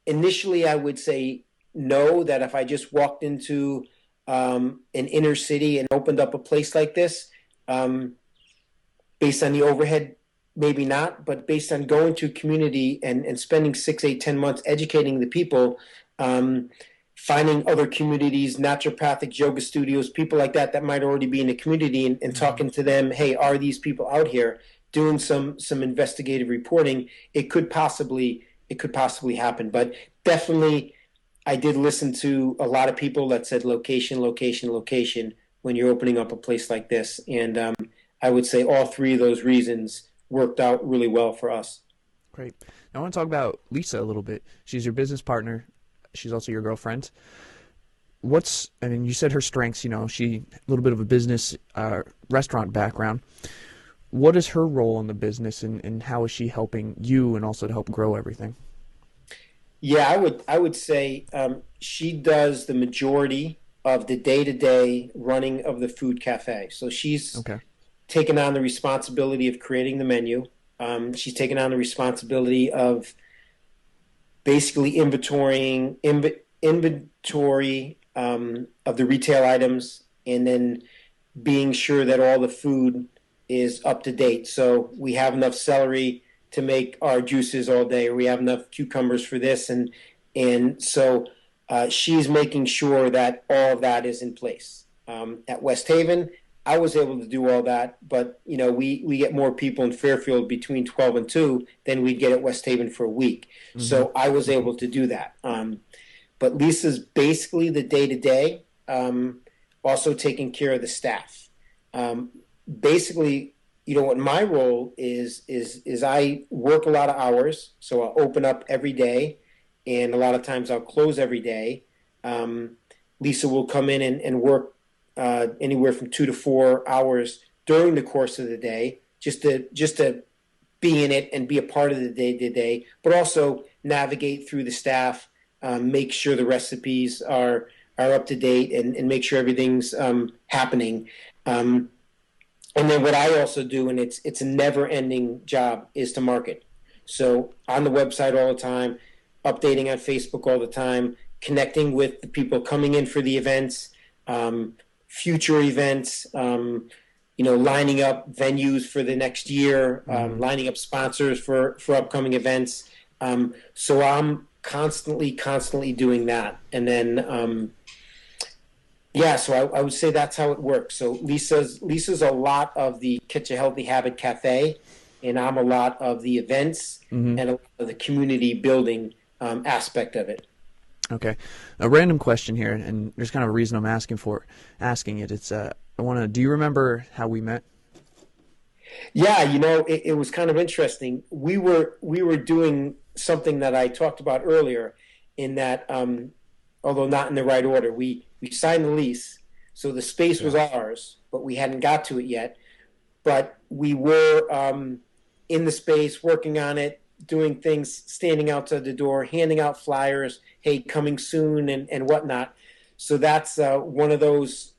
initially I would say no, that if I just walked into an inner city and opened up a place like this, based on the overhead, maybe not, but based on going to community and spending 6, 8, 10 months educating the people, finding other communities, naturopathic yoga studios, people like that might already be in the community, and talking to them, hey, are these people out here, doing some investigative reporting, it could possibly happen. But definitely, I did listen to a lot of people that said location, location, location when you're opening up a place like this. And I would say all three of those reasons worked out really well for us. Great. Now I want to talk about Lisa a little bit. She's your business partner. She's also your girlfriend. You said her strengths, she a little bit of a business restaurant background. What is her role in the business, and how is she helping you and also to help grow everything? Yeah, I would say she does the majority of the day-to-day running of the food cafe. So she's taken on the responsibility of creating the menu. She's taken on the responsibility of basically inventory of the retail items, and then being sure that all the food is up to date. So we have enough celery to make our juices all day, or we have enough cucumbers for this, and so she's making sure that all of that is in place. At West Haven, I was able to do all that, but we get more people in Fairfield between 12 and 2 than we get at West Haven for a week. Mm-hmm. So I was able to do that. But Lisa's basically the day-to-day, also taking care of the staff. Basically, what my role is I work a lot of hours, so I'll open up every day, and a lot of times I'll close every day. Lisa will come in and work anywhere from 2 to 4 hours during the course of the day, just to be in it and be a part of the day-to-day, but also navigate through the staff, make sure the recipes are up to date, and make sure everything's happening. And then what I also do, and it's a never-ending job, is to market. So on the website all the time, updating on Facebook all the time, connecting with the people coming in for the events, future events, lining up venues for the next year, lining up sponsors for upcoming events. So I'm constantly doing that. And then, so I would say that's how it works. So Lisa's a lot of the Catch a Healthy Habit Cafe, and I'm a lot of the events and a lot of the community building aspect of it. Okay. A random question here, and there's kind of a reason I'm asking it. It's do you remember how we met? Yeah, it was kind of interesting. We were doing something that I talked about earlier, in that although not in the right order, we signed the lease, so the space was ours, but we hadn't got to it yet. But we were in the space, working on it, doing things, standing outside the door, handing out flyers, hey, coming soon, and whatnot. So that's one of those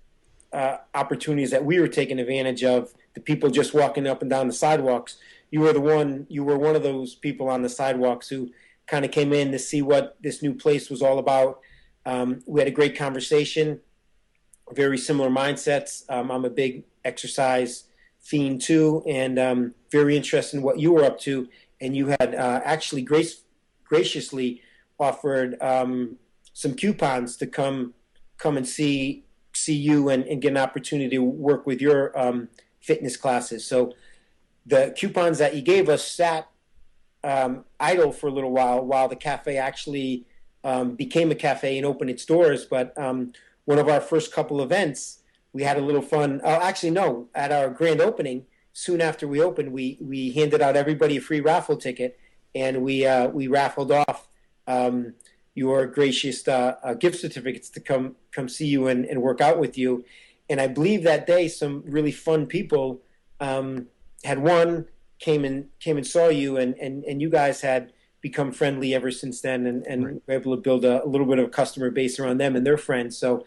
opportunities that we were taking advantage of. The people just walking up and down the sidewalks. You were one of those people on the sidewalks who kind of came in to see what this new place was all about. We had a great conversation, very similar mindsets. I'm a big exercise fiend too, and very interested in what you were up to. And you had actually graciously offered some coupons to come and see you and get an opportunity to work with your fitness classes. So the coupons that you gave us sat idle for a little while the cafe actually became a cafe and opened its doors. But one of our first couple events, we had a little fun. At our grand opening, soon after we opened, we handed out everybody a free raffle ticket, and we raffled off your gracious gift certificates to come see you and work out with you. And I believe that day some really fun people had won, came and saw you, and you guys had become friendly ever since then, and Right. were able to build a little bit of a customer base around them and their friends. So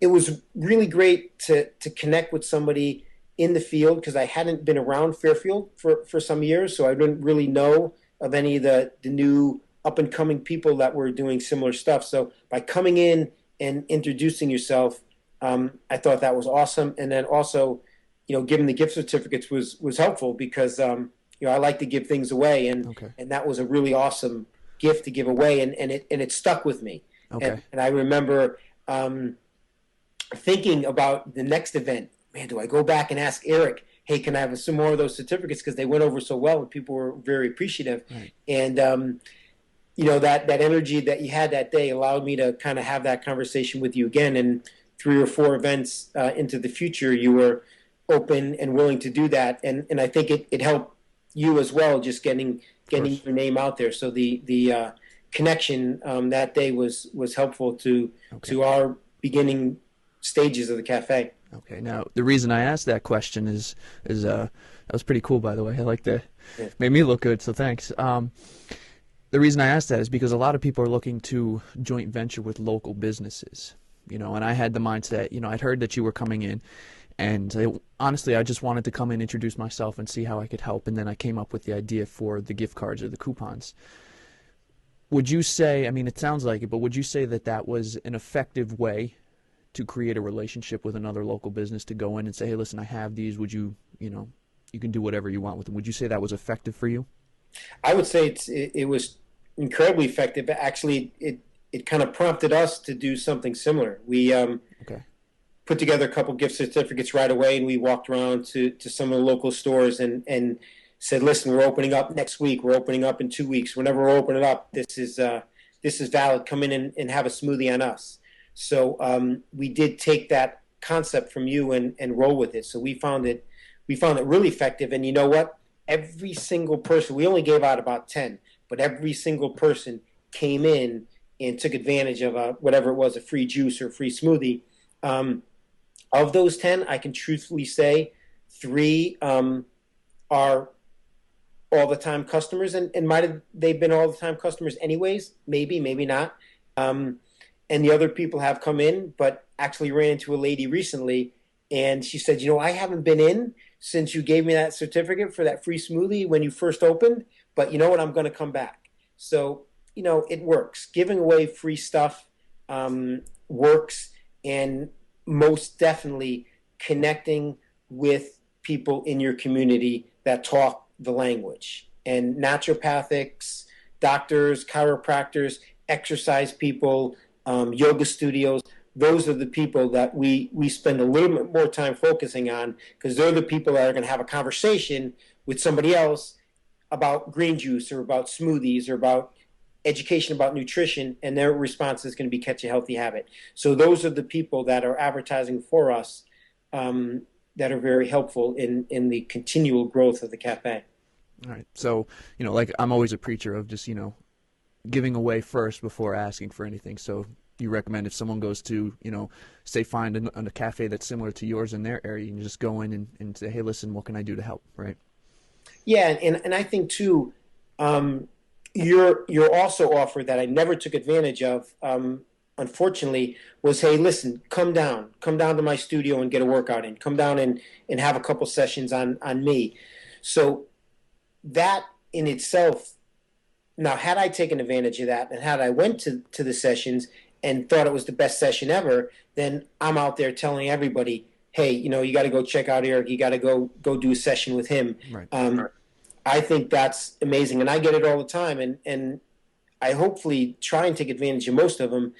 it was really great to connect with somebody in the field, because I hadn't been around Fairfield for some years, so I didn't really know of any of the new up and coming people that were doing similar stuff. So by coming in and introducing yourself, I thought that was awesome. And then also, giving the gift certificates was helpful, because I like to give things away, and Okay. and that was a really awesome gift to give away, and it stuck with me. Okay. And I remember thinking about the next event. Man, do I go back and ask Eric, hey, can I have some more of those certificates? Because they went over so well and people were very appreciative. Right. And, that energy that you had that day allowed me to kind of have that conversation with you again. And 3 or 4 events into the future, you were open and willing to do that. And I think it helped you as well, just getting your name out there. So the connection that day was helpful to our beginning stages of the cafe. Okay. Now, the reason I asked that question is that was pretty cool, by the way. I like that. Yeah. Made me look good, so thanks. The reason I asked that is because a lot of people are looking to joint venture with local businesses, and I had the mindset, I'd heard that you were coming in, and honestly, I just wanted to come in, introduce myself, and see how I could help, and then I came up with the idea for the gift cards or the coupons. Would you say, I mean, it sounds like it, but would you say that that was an effective way to create a relationship with another local business, to go in and say, hey, listen, I have these, would you, you can do whatever you want with them. Would you say that was effective for you? I would say it was incredibly effective. Actually, it kind of prompted us to do something similar. We put together a couple gift certificates right away, and we walked around to some of the local stores and said, listen, we're opening up next week. We're opening up in 2 weeks. Whenever we're opening up, this is valid. Come in and have a smoothie on us. So we did take that concept from you and roll with it. So we found it really effective. And you know what? Every single person, we only gave out about 10, but every single person came in and took advantage of whatever it was, a free juice or a free smoothie. Of those 10, I can truthfully say 3 are all the time customers, and might have they've been all the time customers anyways, maybe not. And the other people have come in, but actually ran into a lady recently, and she said, I haven't been in since you gave me that certificate for that free smoothie when you first opened, but you know what, I'm going to come back. So, it works. Giving away free stuff works, and most definitely connecting with people in your community that talk the language. And naturopathics, doctors, chiropractors, exercise people, yoga studios, those are the people that we spend a little bit more time focusing on, because they're the people that are going to have a conversation with somebody else about green juice or about smoothies or about education about nutrition, and their response is going to be catch a healthy habit. So those are the people that are advertising for us, that are very helpful in the continual growth of the cafe. All right. So, like I'm always a preacher of just, giving away first before asking for anything. So you recommend if someone goes to, say find a cafe that's similar to yours in their area, you can just go in and say, hey, listen, what can I do to help, right? Yeah, and I think too, your also offer that I never took advantage of, unfortunately, was, hey, listen, come down to my studio and get a workout in. Come down and have a couple sessions on me. So that in itself, now had I taken advantage of that and had I went to the sessions and thought it was the best session ever, then I'm out there telling everybody, hey, you got to go check out Eric. You got to go do a session with him. Right. I think that's amazing, and I get it all the time, and I hopefully try and take advantage of most of them,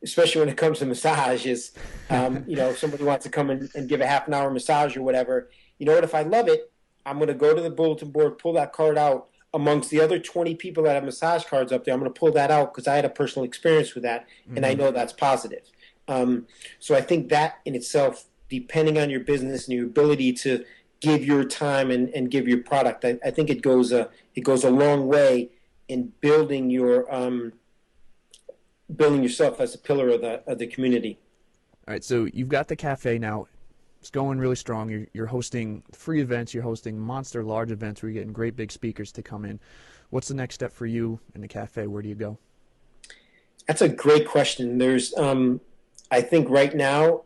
especially when it comes to massages. If somebody wants to come and give a half an hour massage or whatever, you know what, if I love it, I'm going to go to the bulletin board, pull that card out. Amongst the other 20 people that have massage cards up there, I'm going to pull that out because I had a personal experience with that, and I know that's positive. So I think that in itself, depending on your business and your ability to give your time and give your product. I think it goes a long way in building yourself as a pillar of the community. All right, so you've got the cafe now. It's going really strong. You're hosting free events. You're hosting monster large events where you're getting great big speakers to come in. What's the next step for you in the cafe? Where do you go? That's a great question. I think right now,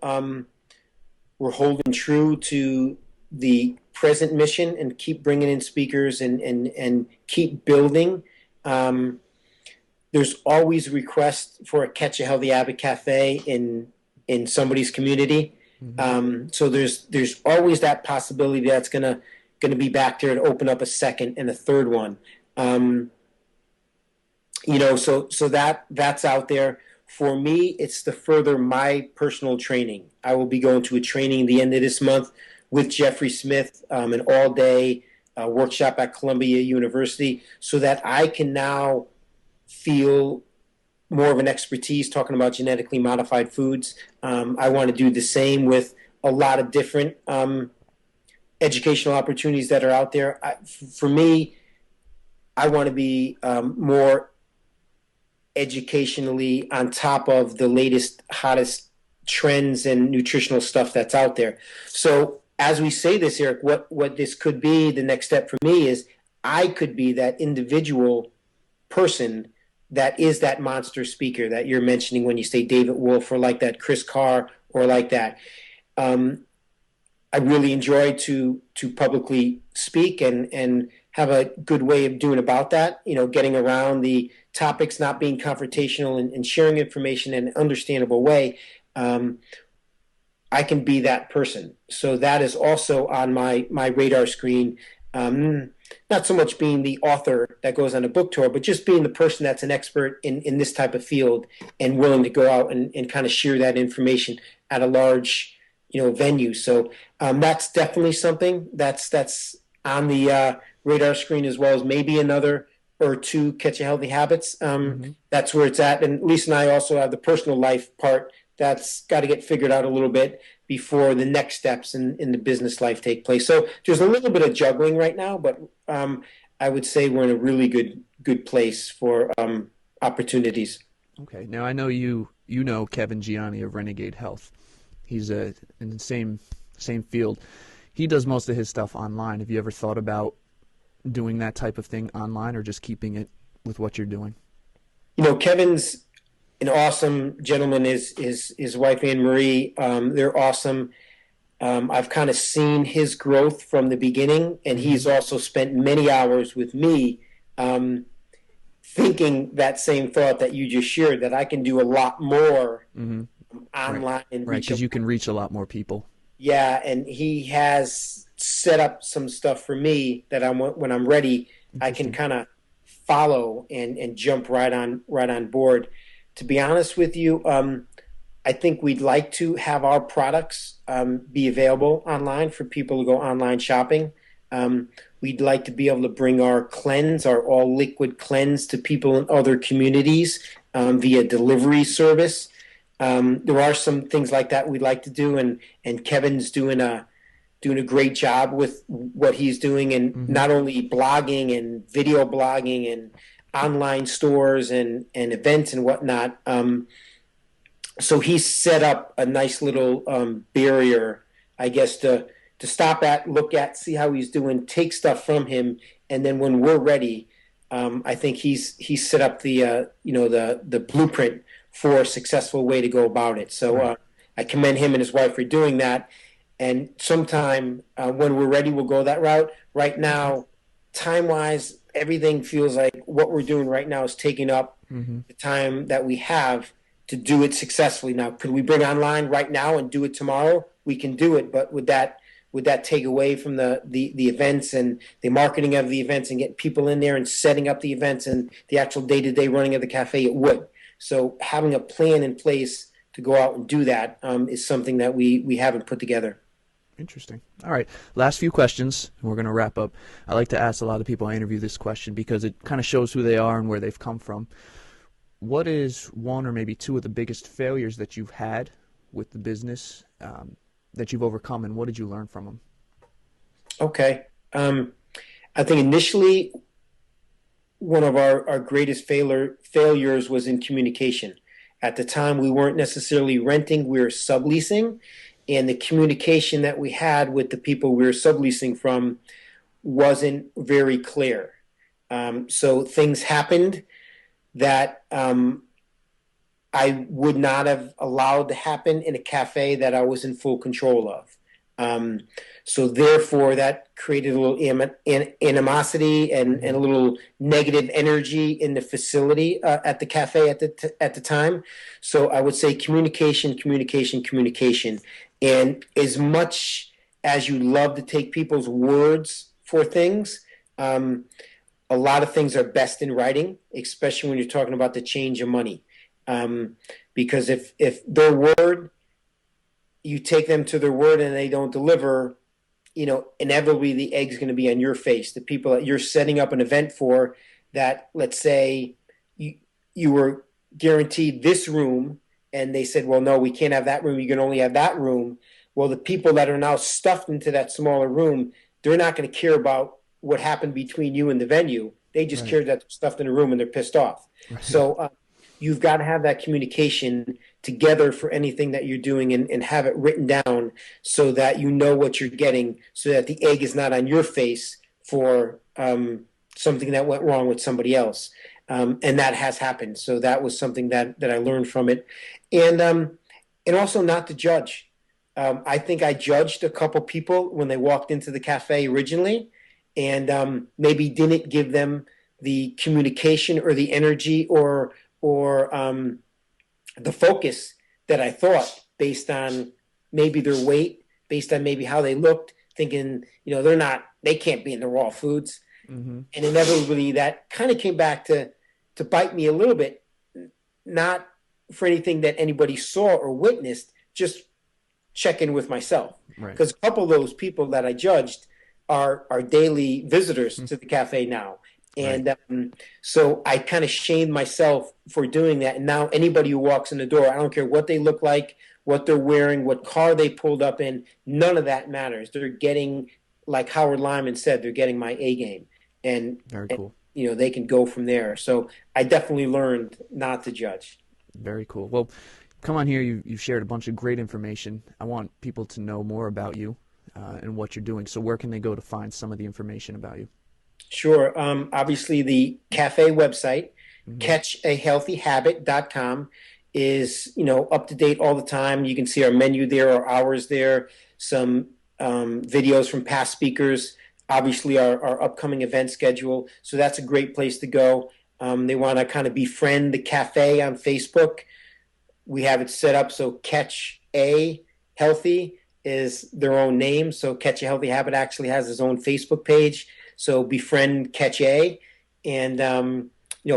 we're holding true to the present mission and keep bringing in speakers and keep building. There's always requests for a Catch a Healthy Habit Cafe in somebody's community. So there's always that possibility that's gonna be back there to open up a second and a third one. So that's out there. For me, it's to further my personal training. I will be going to a training the end of this month with Jeffrey Smith, an all-day workshop at Columbia University, so that I can now feel more of an expertise talking about genetically modified foods. I want to do the same with a lot of different educational opportunities that are out there. For me, I want to be more educationally on top of the latest, hottest trends and nutritional stuff that's out there. So as we say this, Eric, what this could be, the next step for me is I could be that individual person that is that monster speaker that you're mentioning when you say David Wolf or like that Chris Carr or like that. I really enjoy to publicly speak and have a good way of doing about that, getting around the topics, not being confrontational and sharing information in an understandable way. I can be that person. So that is also on my radar screen. Not so much being the author that goes on a book tour, but just being the person that's an expert in this type of field and willing to go out and kind of share that information at a large, venue. So that's definitely something that's on the radar screen, as well as maybe another or two Catch a Healthy Habits. That's where it's at. And Lisa and I also have the personal life part that's got to get figured out a little bit before the next steps in the business life take place. So there's a little bit of juggling right now, but I would say we're in a really good place for opportunities. Okay. Now I know you know Kevin Gianni of Renegade Health. He's in the same field. He does most of his stuff online. Have you ever thought about doing that type of thing online or just keeping it with what you're doing? Kevin's an awesome gentleman. His wife Anne Marie, they're awesome. I've kind of seen his growth from the beginning, and he's also spent many hours with me thinking that same thought that you just shared, that I can do a lot more online. Right, because you can reach a lot more people. Yeah, and he has set up some stuff for me that when I'm ready, I can kind of follow and jump right on board. To be honest with you, I think we'd like to have our products be available online for people to go online shopping. We'd like to be able to bring our cleanse, our all liquid cleanse, to people in other communities via delivery service. There are some things like that we'd like to do, and Kevin's doing a great job with what he's doing, and not only blogging and video blogging and online stores and events and whatnot. So he's set up a nice little barrier, I guess, to stop at, look at, see how he's doing, take stuff from him, and then when we're ready, I think he's set up the blueprint for a successful way to go about it. So I commend him and his wife for doing that. And sometime when we're ready, we'll go that route. Right now, time-wise, everything feels like what we're doing right now is taking up the time that we have to do it successfully. Now, could we bring online right now and do it tomorrow? We can do it, but would that take away from the events and the marketing of the events and getting people in there and setting up the events and the actual day-to-day running of the cafe? It would. So having a plan in place to go out and do that is something that we haven't put together. Interesting. All right. Last few questions, and we're going to wrap up. I like to ask a lot of people I interview this question because it kind of shows who they are and where they've come from. What is one or maybe two of the biggest failures that you've had with the business that you've overcome, and what did you learn from them? Okay. I think initially one of our greatest failures was in communication. At the time, we weren't necessarily renting, we were subleasing, and the communication that we had with the people we were subleasing from wasn't very clear. So things happened that I would not have allowed to happen in a cafe that I was in full control of. Um, so therefore, that created a little animosity and a little negative energy in the facility at the cafe at the time. So I would say communication, communication, communication. And as much as you love to take people's words for things, a lot of things are best in writing, especially when you're talking about the change of money. Because if their word, you take them to their word and they don't deliver, inevitably the egg's going to be on your face. The people that you're setting up an event for, that let's say you were guaranteed this room, and they said, well, no, we can't have that room. You can only have that room. Well, the people that are now stuffed into that smaller room, they're not going to care about what happened between you and the venue. They just care that they're stuffed in a room and they're pissed off. Right. So you've got to have that communication together for anything that you're doing, and have it written down so that you know what you're getting, so that the egg is not on your face for something that went wrong with somebody else. And that has happened. So that was something that I learned from it. And also not to judge. I think I judged a couple people when they walked into the cafe originally, and maybe didn't give them the communication or the energy or the focus that I thought, based on maybe their weight, based on maybe how they looked, thinking, they can't be in the raw foods. Mm-hmm. And inevitably that kind of came back to bite me a little bit, not for anything that anybody saw or witnessed, just check in with myself. Because a couple of those people that I judged are daily visitors to the cafe now. And so I kind of shamed myself for doing that. And now anybody who walks in the door, I don't care what they look like, what they're wearing, what car they pulled up in, none of that matters. They're getting, like Howard Lyman said, they're getting my A game. And, very cool. And, they can go from there. So I definitely learned not to judge. Very cool. Well, come on here. You've shared a bunch of great information. I want people to know more about you and what you're doing. So where can they go to find some of the information about you? Sure. Obviously, the cafe website, catchahealthyhabit.com, is, up to date all the time. You can see our menu there, our hours there, some videos from past speakers, obviously our upcoming event schedule. So that's a great place to go. They want to kind of befriend the cafe on Facebook. We have it set up so Catch A Healthy is their own name. So Catch a Healthy Habit actually has his own Facebook page. So befriend Catch A, and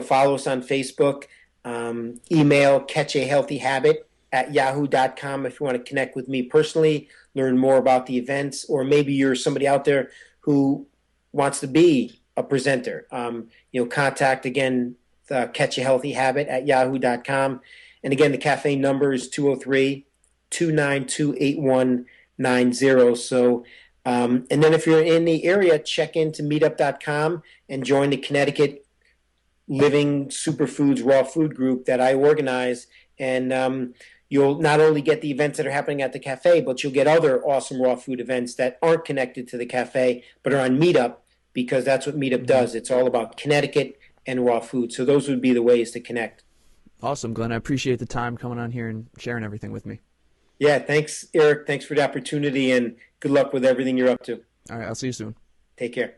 follow us on Facebook. Email catchahealthyhabit@yahoo.com if you want to connect with me personally, learn more about the events, or maybe you're somebody out there who wants to be a presenter. Contact again catchahealthyhabit@yahoo.com. And again, the cafe number is 203-292-8190. So and then if you're in the area, check into meetup.com and join the Connecticut Living Superfoods Raw Food Group that I organize. And you'll not only get the events that are happening at the cafe, but you'll get other awesome raw food events that aren't connected to the cafe, but are on Meetup, because that's what Meetup does. It's all about Connecticut and raw food. So those would be the ways to connect. Awesome, Glenn. I appreciate the time coming on here and sharing everything with me. Yeah, thanks, Eric. Thanks for the opportunity, and good luck with everything you're up to. All right, I'll see you soon. Take care.